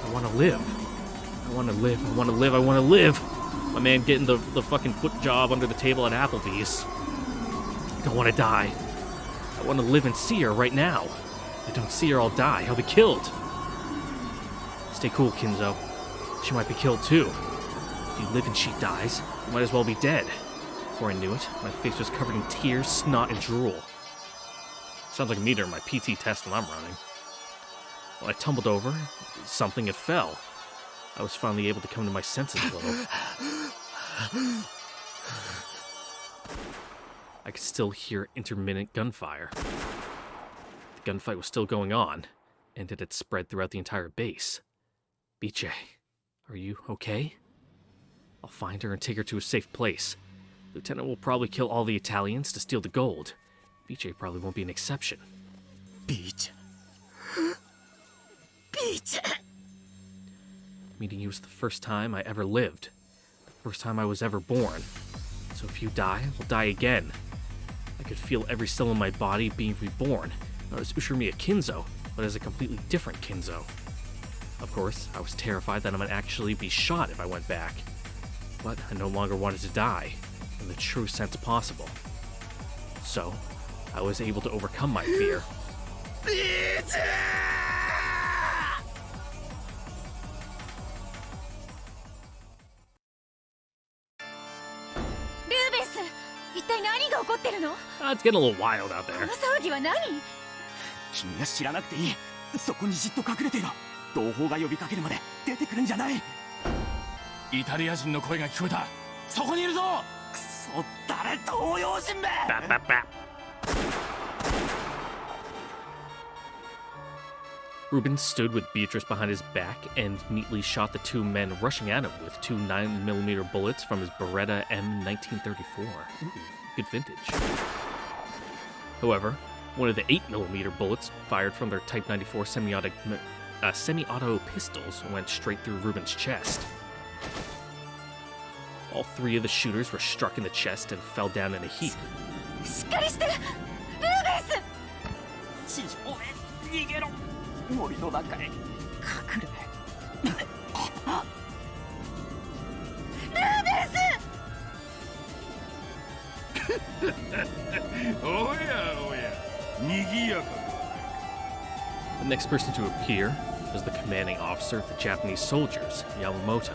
I want to live. I want to live. I want to live. I want to live. My man getting the fucking foot job under the table at Applebee's. I don't want to die. I want to live and see her right now. If I don't see her, I'll die. I'll be killed. Stay cool, Kinzo. She might be killed too. If you live and she dies, you might as well be dead. Before I knew it, my face was covered in tears, snot, and drool. Sounds like me during my PT test when I'm running. When I tumbled over, something had fell. I was finally able to come to my senses a little. I could still hear intermittent gunfire. The gunfight was still going on, and it had spread throughout the entire base. Biche, are you okay? I'll find her and take her to a safe place. Lieutenant will probably kill all the Italians to steal the gold. Biche probably won't be an exception. Biche. Meeting you was the first time I ever lived. The first time I was ever born. So if you die, I'll die again. I could feel every cell in my body being reborn. Not as Ushirimiya Kinzo, but as a completely different Kinzo. Of course, I was terrified that I might actually be shot if I went back. But I no longer wanted to die, in the true sense possible. So, I was able to overcome my fear. It's getting a little wild out there. 君が知らなくていい。そこにじっと隠れていろ。同胞が呼びかけるまで出てくるんじゃない。イタリア人の声が聞こえた。そこにいるぞ。くそ、誰東洋人め。Ruben stood with Beatrice behind his back and neatly shot the two men rushing at him with two 9mm bullets from his Beretta M1934. Ooh, good vintage. However, one of the 8mm bullets fired from their Type 94 semi-auto pistols went straight through Ruben's chest. All three of the shooters were struck in the chest and fell down in a heap. 逃げろ。森の中へ隠れ。The next person to appear was the commanding officer of the Japanese soldiers, Yamamoto.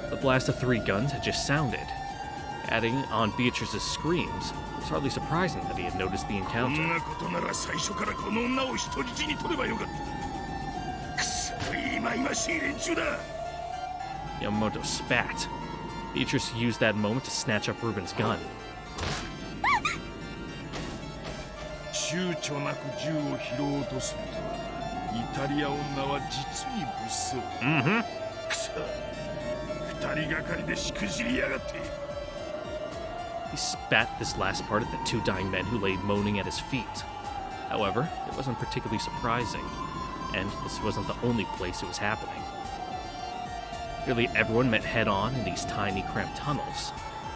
The blast of 3 guns had just sounded. Adding on Beatrice's screams, it was hardly surprising that he had noticed the encounter. Yamamoto spat. Beatrice used that moment to snatch up Ruben's gun. He spat this last part at the 2 dying men who lay moaning at his feet. However, it wasn't particularly surprising, and this wasn't the only place it was happening. Nearly everyone met head-on in these tiny, cramped tunnels.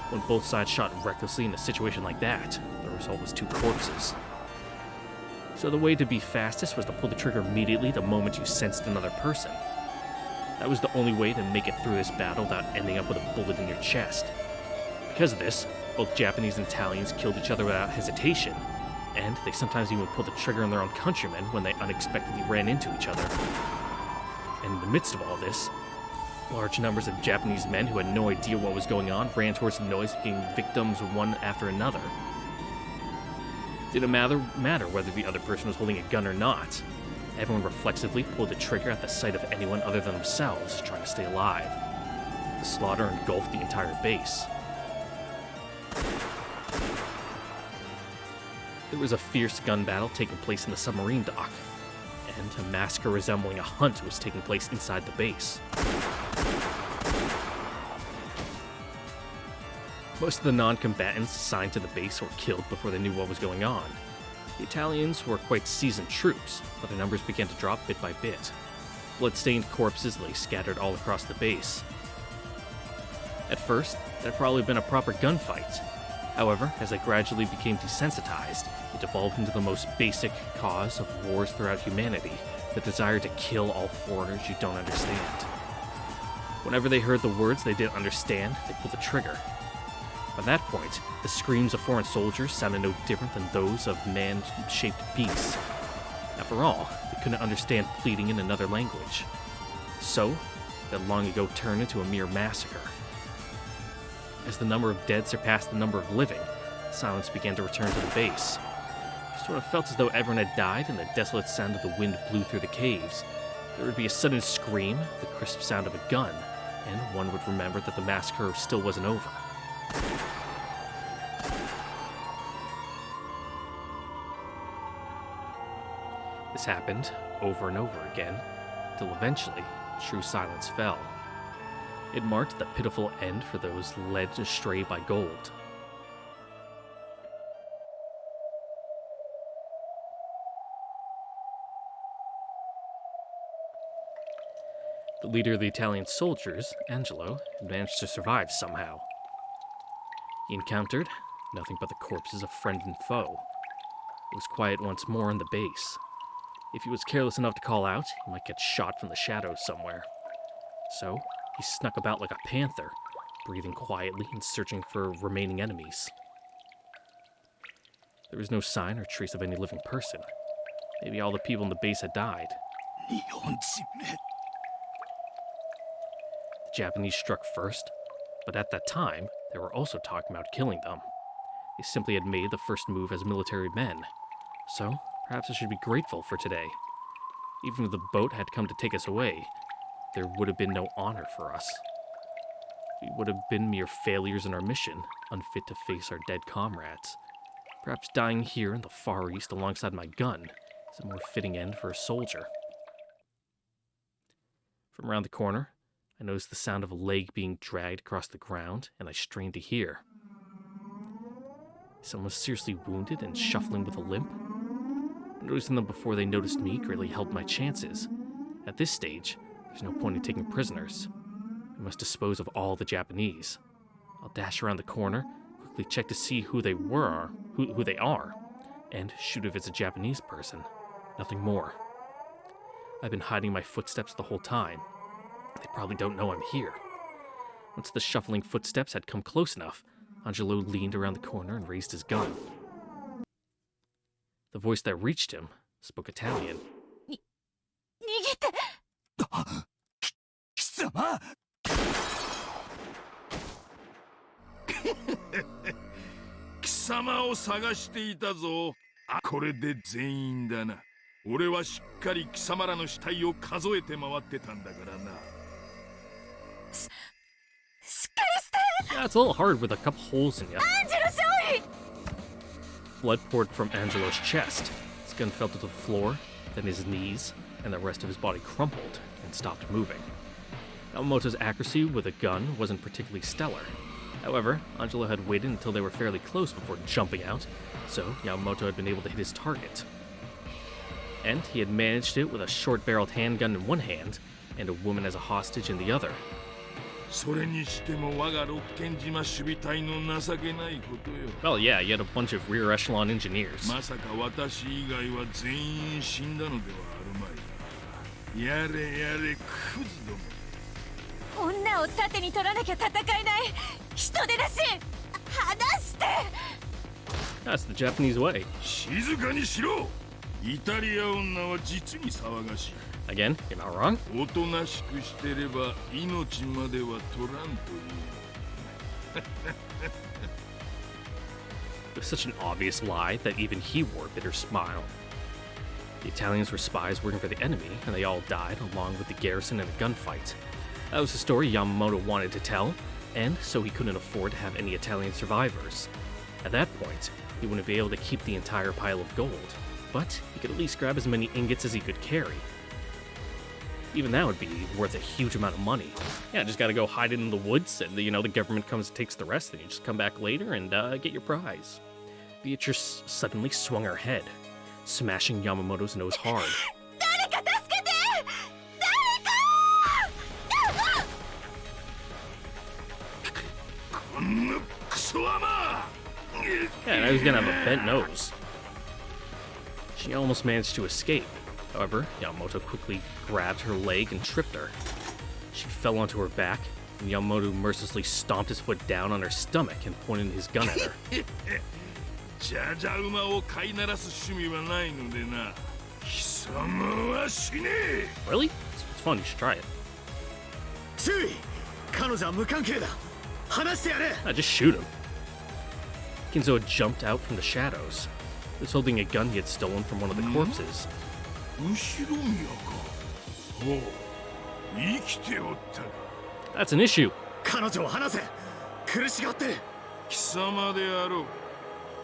When both sides shot recklessly in a situation like that, the result was 2 corpses. So the way to be fastest was to pull the trigger immediately the moment you sensed another person. That was the only way to make it through this battle without ending up with a bullet in your chest. Because of this, both Japanese and Italians killed each other without hesitation, and they sometimes even pulled the trigger on their own countrymen when they unexpectedly ran into each other. And in the midst of all this, large numbers of Japanese men who had no idea what was going on ran towards the noise, becoming victims one after another. It didn't matter whether the other person was holding a gun or not. Everyone reflexively pulled the trigger at the sight of anyone other than themselves trying to stay alive. The slaughter engulfed the entire base. There was a fierce gun battle taking place in the submarine dock, and a massacre resembling a hunt was taking place inside the base. Most of the non-combatants assigned to the base were killed before they knew what was going on. The Italians were quite seasoned troops, but their numbers began to drop bit by bit. Blood-stained corpses lay scattered all across the base. At first, it had probably been a proper gunfight. However, as they gradually became desensitized, it evolved into the most basic cause of wars throughout humanity, the desire to kill all foreigners you don't understand. Whenever they heard the words they didn't understand, they pulled the trigger. By that point, the screams of foreign soldiers sounded no different than those of man-shaped beasts. After all, they couldn't understand pleading in another language. So, that long ago turned into a mere massacre. As the number of dead surpassed the number of living, silence began to return to the base. It sort of felt as though everyone had died and the desolate sound of the wind blew through the caves. There would be a sudden scream, the crisp sound of a gun, and one would remember that the massacre still wasn't over. This happened over and over again, till eventually, true silence fell. It marked the pitiful end for those led astray by gold. The leader of the Italian soldiers, Angelo, had managed to survive somehow. He encountered nothing but the corpses of friend and foe. It was quiet once more on the base. If he was careless enough to call out, he might get shot from the shadows somewhere. So, he snuck about like a panther, breathing quietly and searching for remaining enemies. There was no sign or trace of any living person. Maybe all the people in the base had died. The Japanese struck first, but at that time, they were also talking about killing them. They simply had made the first move as military men. So, perhaps I should be grateful for today. Even if the boat had come to take us away, there would have been no honor for us. We would have been mere failures in our mission, unfit to face our dead comrades. Perhaps dying here in the Far East alongside my gun is a more fitting end for a soldier. From around the corner, I noticed the sound of a leg being dragged across the ground, and I strained to hear. Someone was seriously wounded and shuffling with a limp. Noticing them before they noticed me greatly helped my chances. At this stage, there's no point in taking prisoners. I must dispose of all the Japanese. I'll dash around the corner, quickly check to see who they are, and shoot if it's a Japanese person. Nothing more. I've been hiding my footsteps the whole time. They probably don't know I'm here. Once the shuffling footsteps had come close enough, Angelo leaned around the corner and raised his gun. The voice that reached him spoke Italian. 貴様貴様を探していたぞ。これで全員だな。俺はしっかり貴様らの死体を数えて回ってたんだからな。Yeah, it's a little hard with a couple holes in you. Blood poured from Angelo's chest. His gun fell to the floor, then his knees, and the rest of his body crumpled and stopped moving. Yamamoto's accuracy with a gun wasn't particularly stellar. However, Angelo had waited until they were fairly close before jumping out, so Yamamoto had been able to hit his target. And he had managed it with a short-barreled handgun in one hand and a woman as a hostage in the other. それにしても我が六軒島守備隊の情けないことよ。 Well, yeah, you had a bunch of rear echelon engineers. まさか私以外は全員死んだのではあるまいな。やれやれクズども。女を盾に取らなきゃ戦えない人手だし離して。 That's the Japanese way. 静かにしろ。イタリア女は実に騒がしい。 Again, you're not wrong. おとなしくしてれば命までは取らんという。 It was such an obvious lie that even he wore a bitter smile. The Italians were spies working for the enemy, and they all died along with the garrison in a gunfight. That was the story Yamamoto wanted to tell, and so he couldn't afford to have any Italian survivors. At that point, he wouldn't be able to keep the entire pile of gold, but he could at least grab as many ingots as he could carry. Even that would be worth a huge amount of money. Yeah, just gotta go hide it in the woods, and the government comes and takes the rest, and you just come back later and get your prize. Beatrice suddenly swung her head, smashing Yamamoto's nose hard. 誰か助けて。こんなクソ甘。 Yeah, and I was gonna have a bent nose. She almost managed to escape. However, Yamamoto quickly grabbed her leg and tripped her. She fell onto her back, and Yamamoto mercilessly stomped his foot down on her stomach and pointed his gun at her. じゃじゃ馬を飼いならす趣味はないのでな。貴様は死ねえ。 Really? It's fun, you should try it. 注意、彼女は無関係だ。話してやれ。 Just shoot him. Kinzo had jumped out from the shadows. He was holding a gun he had stolen from one of the corpses. 後ろ宮か。ほう、生きておったか。 That's an issue. 彼女を離せ。苦しがってる。貴様であろう。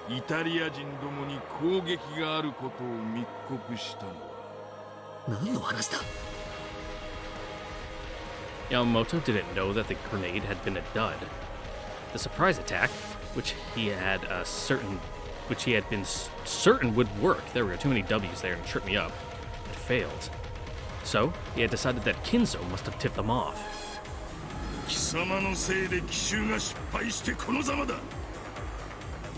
イタリア人どもに攻撃があることを密告したのは。何の話だ。 Yamamoto didn't know that the grenade had been a dud. The surprise attack, which he had been certain would work, there were too many W's there and tripped me up, had failed. So he had decided that Kinzo must have tipped them off. 貴様のせいで奇襲が失敗してこのざまだ。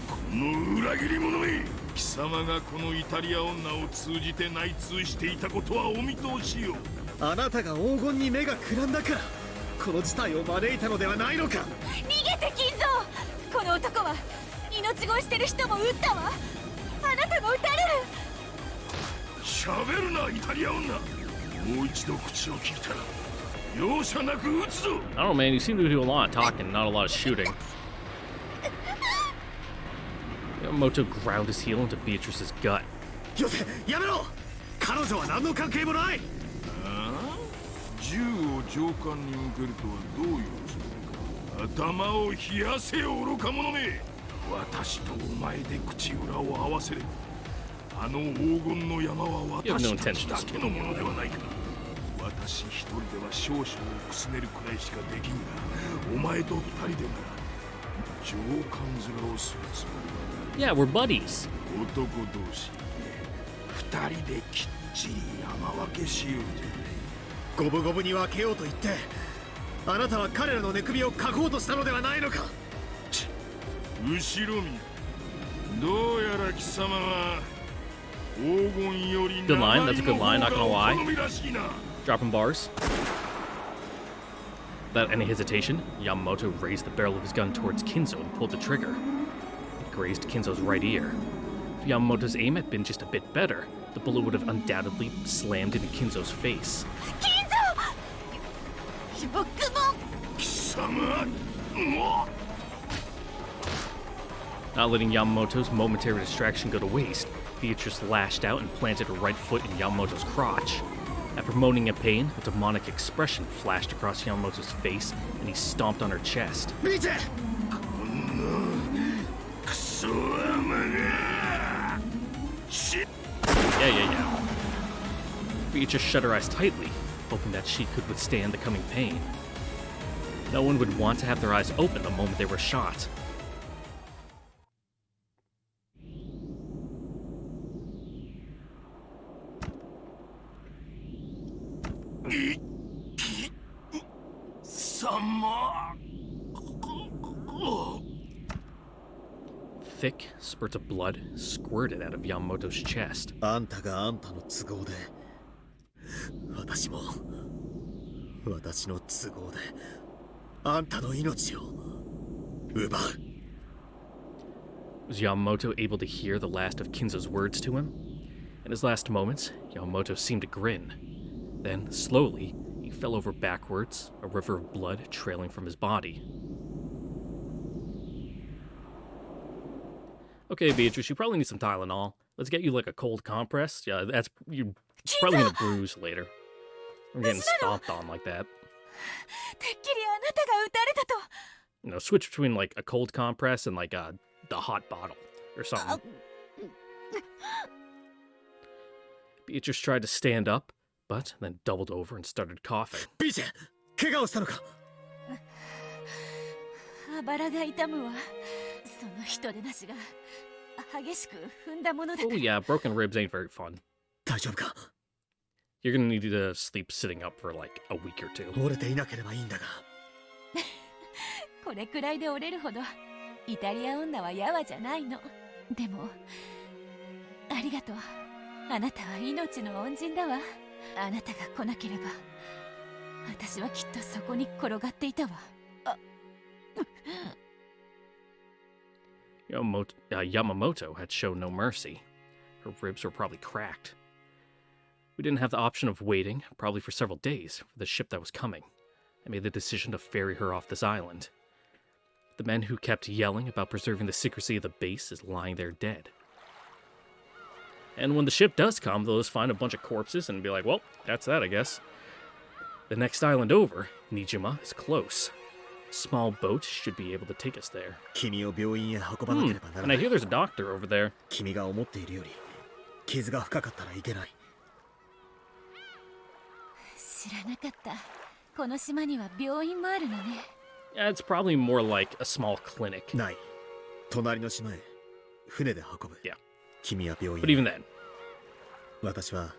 この裏切り者め。貴様がこのイタリア女を通じて内通していたことはお見通しよ。あなたが黄金に目がくらんだからこの事態を招いたのではないのか。逃げて金蔵。この男は命乞いしてる人も撃ったわ。あなたも撃たれる。喋るなイタリア女。もう一度口を聞いたら容赦なく撃つぞ。 I don't know, man. You seem to do a lot of talking, not a lot of shooting. Yamamoto ground his heel into Beatrice's gut. よせ、やめろ。彼女は何の関係もない。銃を上官に向けるとはどういうつもりか。頭を冷やせよ愚か者め。私とお前で口裏を合わせればあの黄金の山は私たちだけのものではないか。私一人では少々をくすねるくらいしかできんが、お前と二人でなら上官面をするつもりはない。 Yeah, we're buddies. 男同士二人できっちり山分けしようじゃない。五分五分に分けようと言ってあなたは彼らの寝首をかこうとしたのではないのか。後ろ見。どうやら貴様は黄金より Good line, that's a good 名 line, 前 not の gonna 方 lie. がお好みらしいな。 Dropping bars. Without any hesitation, Yamamoto raised the barrel of his gun towards Kinzo and pulled the trigger. It grazed Kinzo's right ear. If Yamamoto's aim had been just a bit better, the bullet would have undoubtedly slammed into Kinzo's face. 金蔵。よくも。貴様、も Not letting Yamamoto's momentary distraction go to waste, Beatrice lashed out and planted her right foot in Yamamoto's crotch. After moaning in pain, a demonic expression flashed across Yamamoto's face, and he stomped on her chest. 見て。クソ甘が。し Yeah. Beatrice shut her eyes tightly, hoping that she could withstand the coming pain. No one would want to have their eyes open the moment they were shot. Thick spurts of blood squirted out of Yamamoto's chest. あんたがあんたの都合で、私も私の都合であんたの命を奪う。Was Yamamoto able to hear the last of Kinzo's words to him? In his last moments, Yamamoto seemed to grin. Then, slowly, he fell over backwards, a river of blood trailing from his body. Okay, Beatrice, you probably need some Tylenol. Let's get you like a cold compress. Yeah, you're probably gonna bruise later. I'm getting stomped on like that. てっきりあなたが撃たれたと。You know, switch between like a cold compress and like the hot bottle or something. Beatrice tried to stand up, but then doubled over and started coughing. ビーチェ、怪我をしたのか？あばらが痛むわ。その人でなしが激しく踏んだものだか Oh ら。 yeah, broken ribs ain't very fun. 大丈夫か？ You're gonna need to sleep sitting up for like a week or two. 折れていなければいいんだが。これくらいで折れるほどイタリア女はやわじゃないの。でもありがとう。あなたは命の恩人だわ。あなたが来なければ私はきっとそこに転がっていたわ。Yamamoto had shown no mercy. Her ribs were probably cracked. We didn't have the option of waiting, probably for several days, for the ship that was coming. I made the decision to ferry her off this island. The men who kept yelling about preserving the secrecy of the base is lying there dead. And when the ship does come, they'll just find a bunch of corpses and be like, well, that's that, I guess. The next island over, Nijima, is close. A small boat should be able to take us there. 君を病院へ運ばなければなら And な I い。 hear there's a doctor over there. 君が思っているより傷が深かったらいけない。知らなかった。この島には病院もあるのね。Yeah, it's probably more like a small clinic. ない。隣の島へ船で運ぶ。 Yeah. 君は病 But 院。 even then, 私は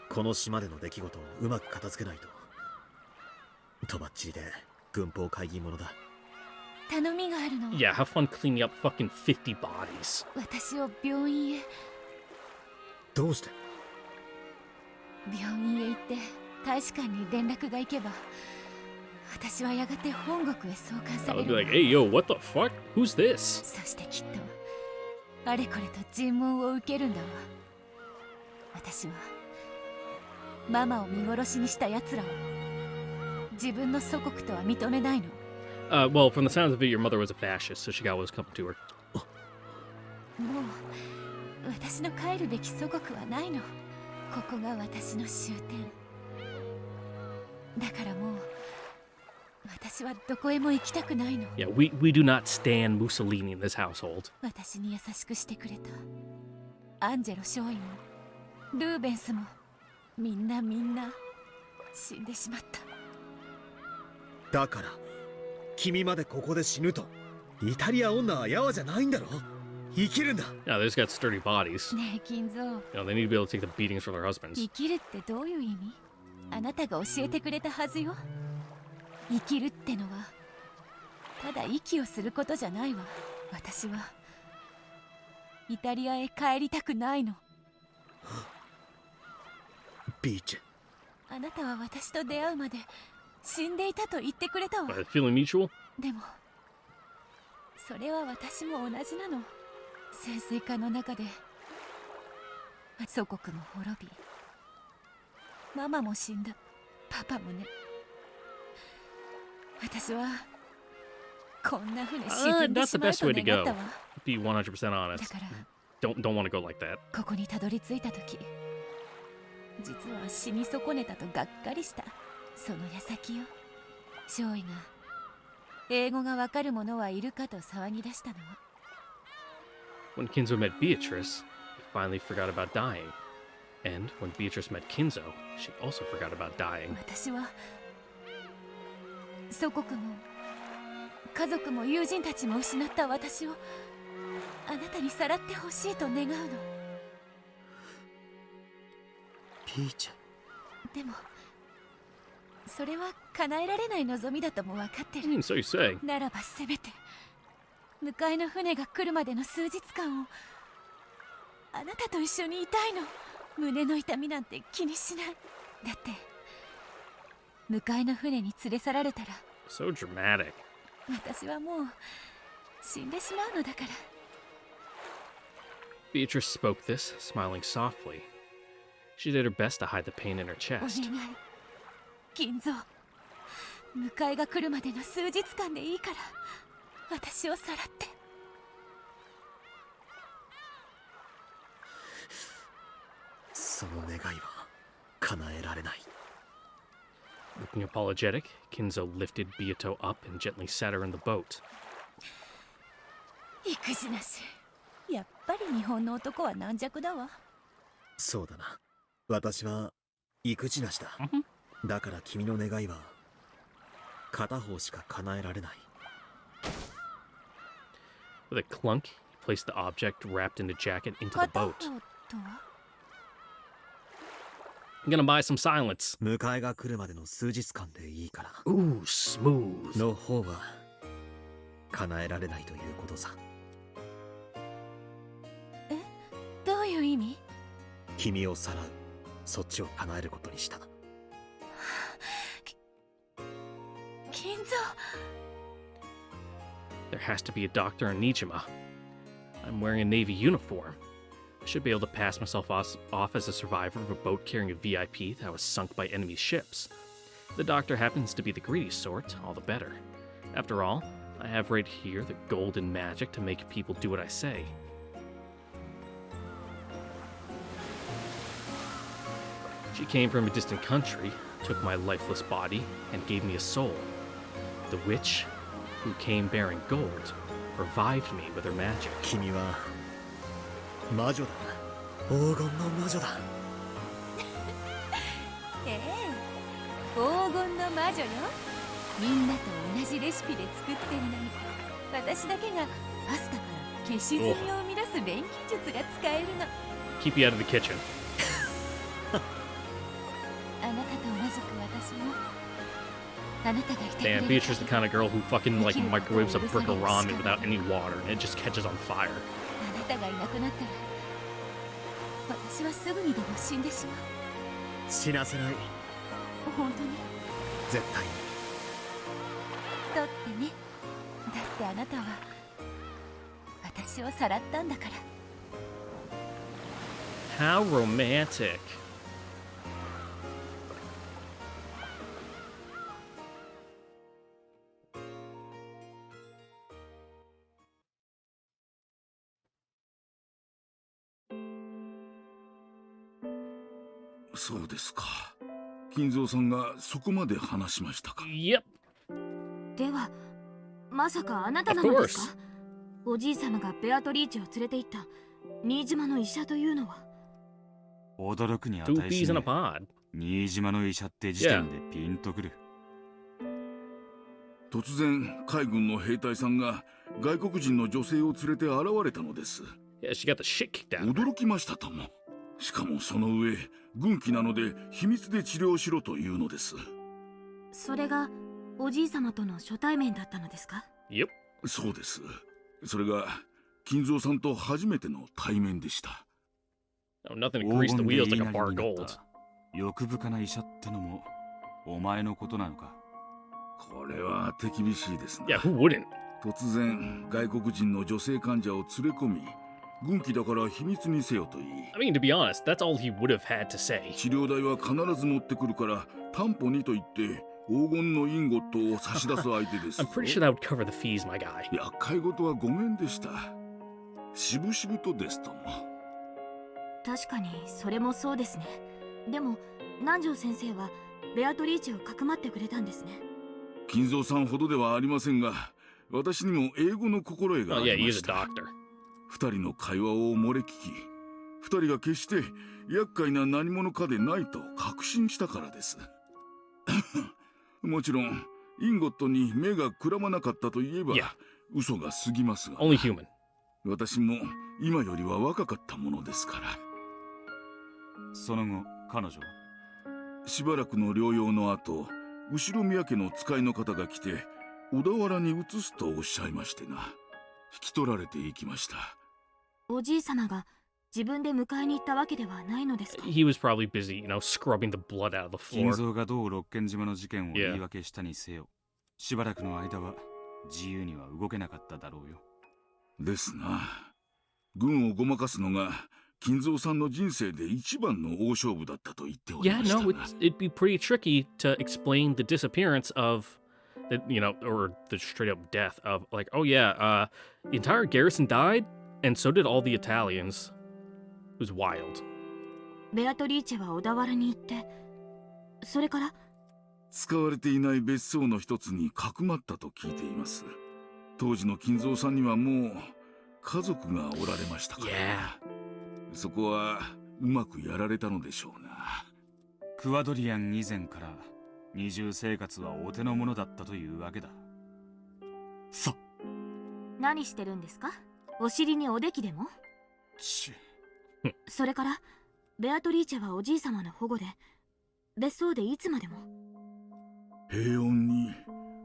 この島での出来事をうまく片付けないと。とばっちりで軍法会議者だ。頼みがあるの。 yeah, have fun cleaning up fucking 50 bodies. 私を病院へ。どうして？病院へ行って大使館に連絡が行けば私はやがて本国へ送還さ I'll れ be るわ。 like, hey, yo, what the fuck? Who's this? そしてきっとあれこれと尋問を受けるんだわ。私はママを見殺しにした奴らを自分の祖国とは認めないの。 Well, from the sounds of it, your mother was a fascist, so she got what was coming to her. もう私の帰るべき祖国はないの。ここが私の終点だからもう私はどこへも行きたくないの。 Yeah, we do not stand Mussolini in this household. 私に優しくしてくれたアンジェロ少尉もルーベンスもみんな死んでしまった。だから君までここで死ぬと。イタリア女はヤワじゃないんだろ。生きるんだ。 Yeah, they just got sturdy bodies. ねえ金蔵、 You know, they need to be able to take the beatings from their husbands. 生きるってどういう意味？あなたが教えてくれたはずよ。生きるってのはただ息をすることじゃないわ。私はイタリアへ帰りたくないの。ビーチェ。あなたは私と出会うまで死んでいたと言ってくれたわ。 Feeling mutual? でもそれは私も同じなの。潜水艦の中で祖国も滅びママも死んだ。パパもね。私はこんな船沈んで That's し the まう best と way to 願っ go. たわ。 Be 100% だ honest. から Don't want to go like that. ここにたどり着いた時実は死に損ねたとがっかりした。その矢先よ、少尉が英語がわかる者はいるかと騒ぎ出したの。 When Kinzo met Beatrice, he finally forgot about dying. And when Beatrice met Kinzo, she also forgot about dying. 私は祖国も家族も友人たちも失った私をあなたにさらってほしいと願うの。ピーチェ。でもそれは叶えられない望みだとも分かって I mean, る。 so you say. ならばせめて迎えの船が来るまでの数日間をあなたと一緒にいたいの。胸の痛みなんて気にしない。だって迎えの船に連れ去られたら So dramatic. 私はもう死んでしまうのだから。 Beatrice spoke this, smiling softly. She did her best to hide the pain in her お chest. 願い金蔵、迎えが来るまでの数日間でいいから私をさらって。その願いは叶えられない。 Looking apologetic, Kinzo lifted Beato up and gently sat her in the boat. 育児なし。やっぱり日本の男は軟弱だわ。そうだな。私は育児なしだ。だから君の願いは片方しか叶えられない。 With a clunk, he placed the object wrapped in the jacket into the 片方 boat. とは？ I'm gonna buy some silence. 迎えが来るまでの数日間でいいから。 Ooh, smooth. の方は叶えられないということさ。どういう意味？君をさらう、そっちを叶えることにした。金蔵。 There has to be a doctor in Nijima. I'm wearing a Navy uniform. I should be able to pass myself off as a survivor of a boat carrying a VIP that was sunk by enemy ships. If the doctor happens to be the greedy sort, all the better. After all, I have right here the golden magic to make people do what I say. She came from a distant country, took my lifeless body, and gave me a soul. The witch, who came bearing gold, revived me with her magic. 君は魔女だな。黄金の魔女だ。ええ、黄金の魔女よ。みんなと同じレシピで作ってるのに、私だけがパスタから消し炭を生み出す錬金術が使えるの。 Keep you out of the kitchen. あなたと同じく私も。あなたがいてくれ Damn, る。 Beatrice is the kind of girl who fucking like microwaves a brick of ramen without any water and it just catches on fire. あなたがいなくなったら、私はすぐにでも死んでしまう。死なせない。本当に？絶対に。だってね。だってあなたは私をさらったんだから。 How romantic. そうですか。金蔵さんがそこまで話しましたか。 Yep. ではまさかあなたなのですか？おじい様がベアトリーチェを連れて行った新島の医者というのは。驚くに Two 値し peas in ね a pod. 新島の医者って時点でピンとくる。突然海軍の兵隊さんが外国人の女性を連れて現れたのです。 Yeah, she got the shit kicked out. 驚きましたとも。しかもその上軍機なので秘密で治療しろというのです。それがおじい様との初対面だったのですか？ Yep. そうです。それが金蔵さんと初めての対面でした。 Oh, nothing to 黄 grease the 金で wheels 言い like な a り bar になっ gold. た欲深な医者ってのもお前のことなのか？これは手厳しいですね。 Yeah, who wouldn't? 突然外国人の女性患者を連れ込み、軍機だから秘密にせよと言い、 I mean, to be honest, that's all he would have had to say. 治療代は必ず持ってくるから担保にと言って黄金のインゴットを差し出す相手です。 I'm pretty sure that would cover the fees, my guy. 厄介事はごめんでした。しぶしぶとですとも。確かにそれもそうですね。でも南條先生はベアトリーチェをかくまってくれたんですね。金蔵さんほどではありませんが、私にも英語の心得が Oh, あ yeah, りま he's し a た。 doctor. 二人の会話を漏れ聞き、二人が決して厄介な何者かでないと確信したからです。もちろんインゴットに目がくらまなかったといえば、 Yeah. 嘘が過ぎますが、 Only human. 私も今よりは若かったものですから。その後彼女はしばらくの療養の後、後宮家の使いの方が来て小田原に移すとおっしゃいましてな。き取られていきました。おじい様が自分で迎えに行ったわけではないのですか？ He was probably busy, scrubbing the blood out of the 金 floor. 蔵がどう六軒島の事件を Yeah. 言い訳したにせよ、しばらくの間は自由には動けなかっただろうよ。ですな。軍をごまかすのが金蔵さんの人生で一番の大勝負だったと言っており Yeah, ました no, が。it'd be pretty tricky to explain the disappearance of, or the straight up death of, like, oh yeah, the entire garrison died, and so did all the Italians. It was wild. ベアトリーチェは小田原に行って、それから。使われていない別荘の一つにかくまったと聞いています。当時の金蔵さんにはもう家族がおられましたから、そこはうまくやられたのでしょうな。クワドリアン以前から二重生活はお手の物だったというわけだ。何してるんですか？お尻におできでも？それからベアトリーチェはおじい様の保護で別荘でいつまでも平穏に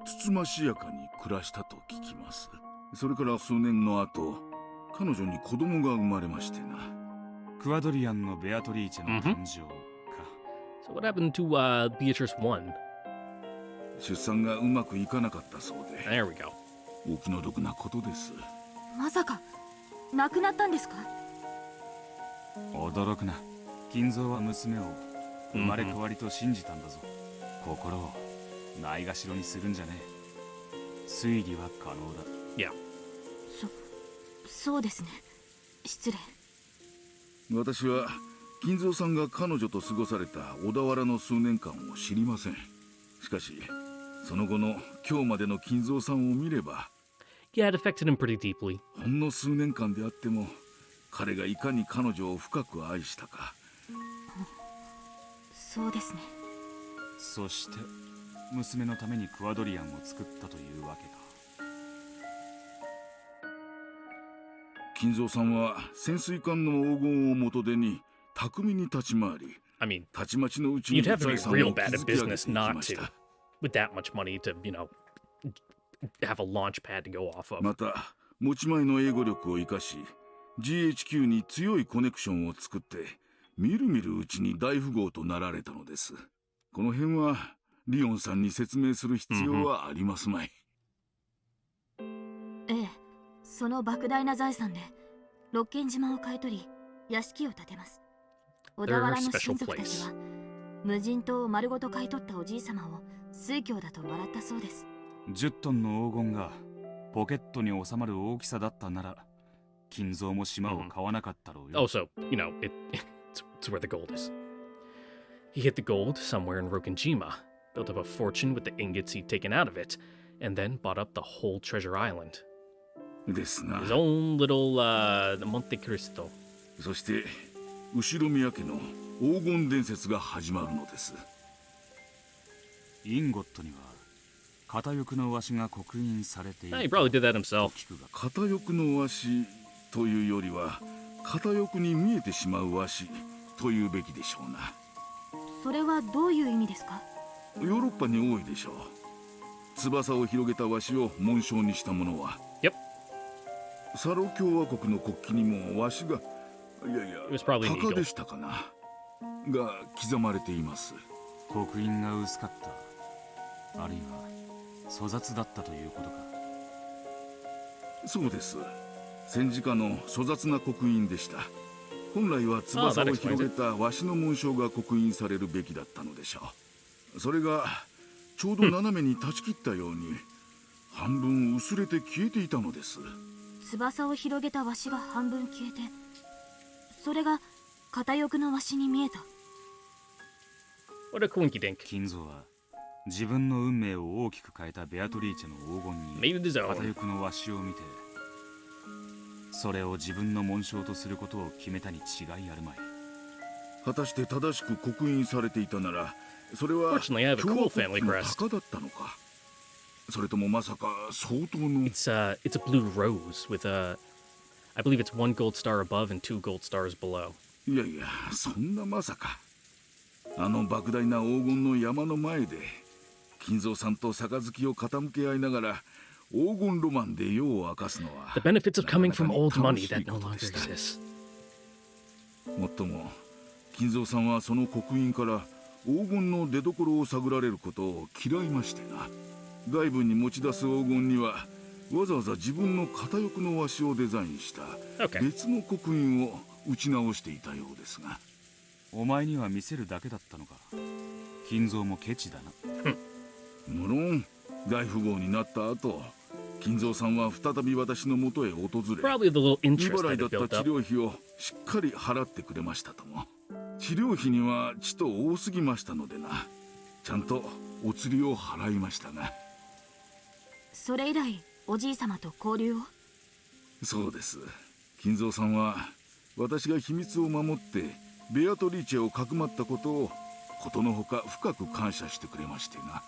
つつましやかに暮らしたと聞きます。それから数年の後、彼女に子供が生まれましてな。クワドリアンのベアトリーチェの誕生か。So what happened to Beatrice 1? 出産がうまくいかなかったそうで。There we go. お気の毒なことです。まさか亡くなったんですか？驚くな。金蔵は娘を生まれ変わりと信じたんだぞ。心をないがしろにするんじゃねえ。推理は可能だ。Yeah. そうですね。失礼。私は金蔵さんが彼女と過ごされた小田原の数年間を知りません。しかしその後の今日までの金蔵さんを見れば、Yeah, it affected him pretty deeply. ほんの数年間であっても彼がいかに彼女を深く愛したか。そうですね。そして娘のためにクワドリアンを作ったというわけか。金蔵さんは潜水艦の黄金を元手に巧みに立ち回り、I mean, たちまちのうちに you'd have to be 財産を real 築 bad き at 上げていき business ま not し to, た。 with that much money to, have a launch pad to go off of. また持ち前の英語力を生かし GHQ に強いコネクションを作ってみるみるうちに大富豪となられたのです。この辺はリオンさんに説明する必要はありますまい。ええ、その莫大な財産で六軒島を買い取り屋敷を建てます。小田原の親族たちは無人島を丸ごと買い取ったおじい様を酔狂だと笑ったそうです。10トンの黄金がポケットに収まる大きさだったなら、金蔵も島を買わなかったろうよ。Also, it's where the gold is. He hid the gold somewhere in Rokenjima, built up a fortune with the ingots he'd taken out of it, and then bought up the whole treasure island. ですな。 His own little Monte Cristo. そして後宮家の黄金伝説が始まるのです。インゴットには片翼のワシが刻印されている。 He probably did that himself. 片翼のワシというよりは片翼に見えてしまうワシというべきでしょうな。それはどういう意味ですか？ヨーロッパに多いでしょう。翼を広げたワシを紋章にしたものは。Yep. サロ共和国の国旗にもワシが、鷹でしたかなが刻まれています。刻印が薄かった、あるいは粗雑だったということか。そうです。戦時下の粗雑な刻印でした。本来は翼を広げたワシの紋章が刻印されるべきだったのでしょう。それがちょうど斜めに断ち切ったように半分薄れて消えていたのです。翼を広げたワシが半分消えて、それが片翼のワシに見えた。 What a coinky dink. 金蔵は自分の運命を大きく変えたベアトリーチェの黄金に Made his own. 片翼のワシを見て、それを自分の紋章とすることを決めたに違いあるまい。果たして正しく刻印されていたなら、それは Fortunately, I have a 共 cool 和国 family の crest. 鷹だったのか。それともまさか相当の。 It's a blue rose with I believe it's 1 gold star above and 2 gold stars below. いやいや、そんなまさか。あの莫大な黄金の山の前で金蔵さんと杯を傾け合いながら黄金ロマンで夜を明かすのは The benefits of coming from old なかなか money に that no 楽しい longer ことでした。 exists. もっとも金蔵さんはその刻印から黄金の出所を探られることを嫌いましてな。外部に持ち出す黄金にはわざわざ自分の片翼の和紙をデザインした Okay. 別の刻印を打ち直していたようですが、お前には見せるだけだったのか。金蔵もケチだな。無論大富豪になった後、金蔵さんは再び私の元へ訪れ、 Probably the little 未 interest 払い that だ it った built 治 up. 療費をしっかり払ってくれましたとも。治療費にはちと多すぎましたのでな、ちゃんとお釣りを払いましたが。それ以来おじい様と交流を。そうです。金蔵さんは私が秘密を守ってベアトリーチェをかくまったことをことのほか深く感謝してくれましてな。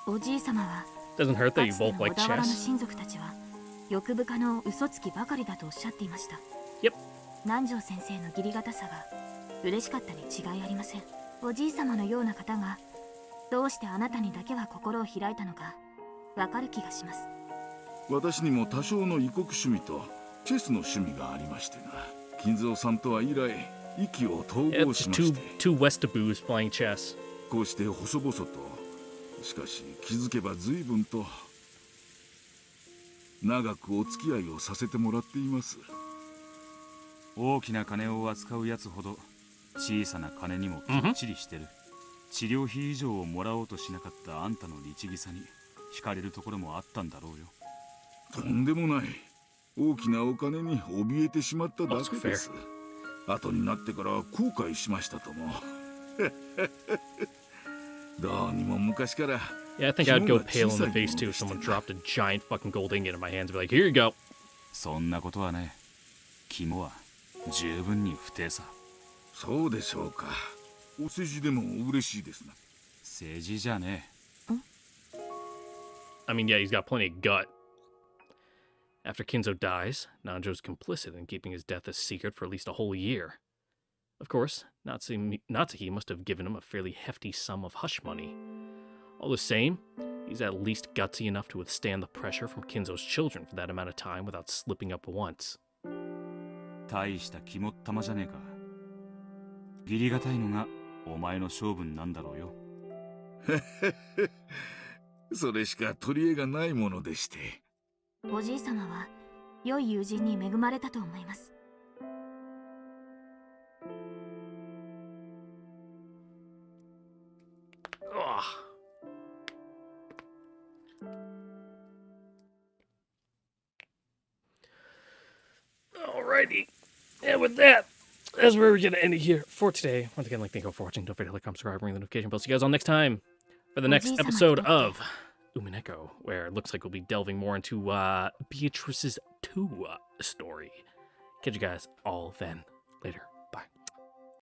おじい様は Doesn't hurt か that you つて both の like 小田原の chess. 親族たちは欲深の嘘つきばかりだとおっしゃっていました。 Yep. 南條先生の義理堅さが嬉しかったに違いありません。おじい様のような方がどうしてあなたにだけは心を開いたのかわかる気がします。私にも多少の異国趣味とチェスの趣味がありましてな。金蔵さんとは以来意気を統 Yeah, 合 it's し just ま two して、 two Westaboos playing chess. こうして細々と、しかし気づけば随分と長くお付き合いをさせてもらっています。大きな金を扱うやつほど小さな金にもきっちりしてる。治療費以上をもらおうとしなかったあんたの律儀さに惹かれるところもあったんだろうよ。とんでもない。大きなお金に怯えてしまっただけです。後になってから後悔しましたとも。どうにも昔から。 Yeah, I think I'd go pale in the face too if someone dropped a giant fucking gold ingot in my hands and be like, here you go. そんなことはね。肝は十分に不定さ。そうでしょうか。お世辞でも嬉しいですな。政治じゃねえ。I mean, yeah, he's got plenty of gut. After Kinzo dies, Nanjo's complicit in keeping his death a secret for at least a whole year. Of course, Natsuki must have given him a fairly hefty sum of hush money. All the same, he's at least gutsy enough to withstand the pressure from Kinzo's children for that amount of time without slipping up once. 大した肝っ玉じゃねえか。義理がたいのがお前の性分なんだろうよ。それしか取り柄がないものでして。おじい様は良い友人に恵まれたと思います。Alrighty. And with that, that's where we're going to end it here for today. Once again, thank you all for watching. Don't forget to like, comment, subscribe, ring the notification bell. See you guys all next time for the next episode of Umineko, where it looks like we'll be delving more into Beatrice's 2 story. Catch you guys all then. Later.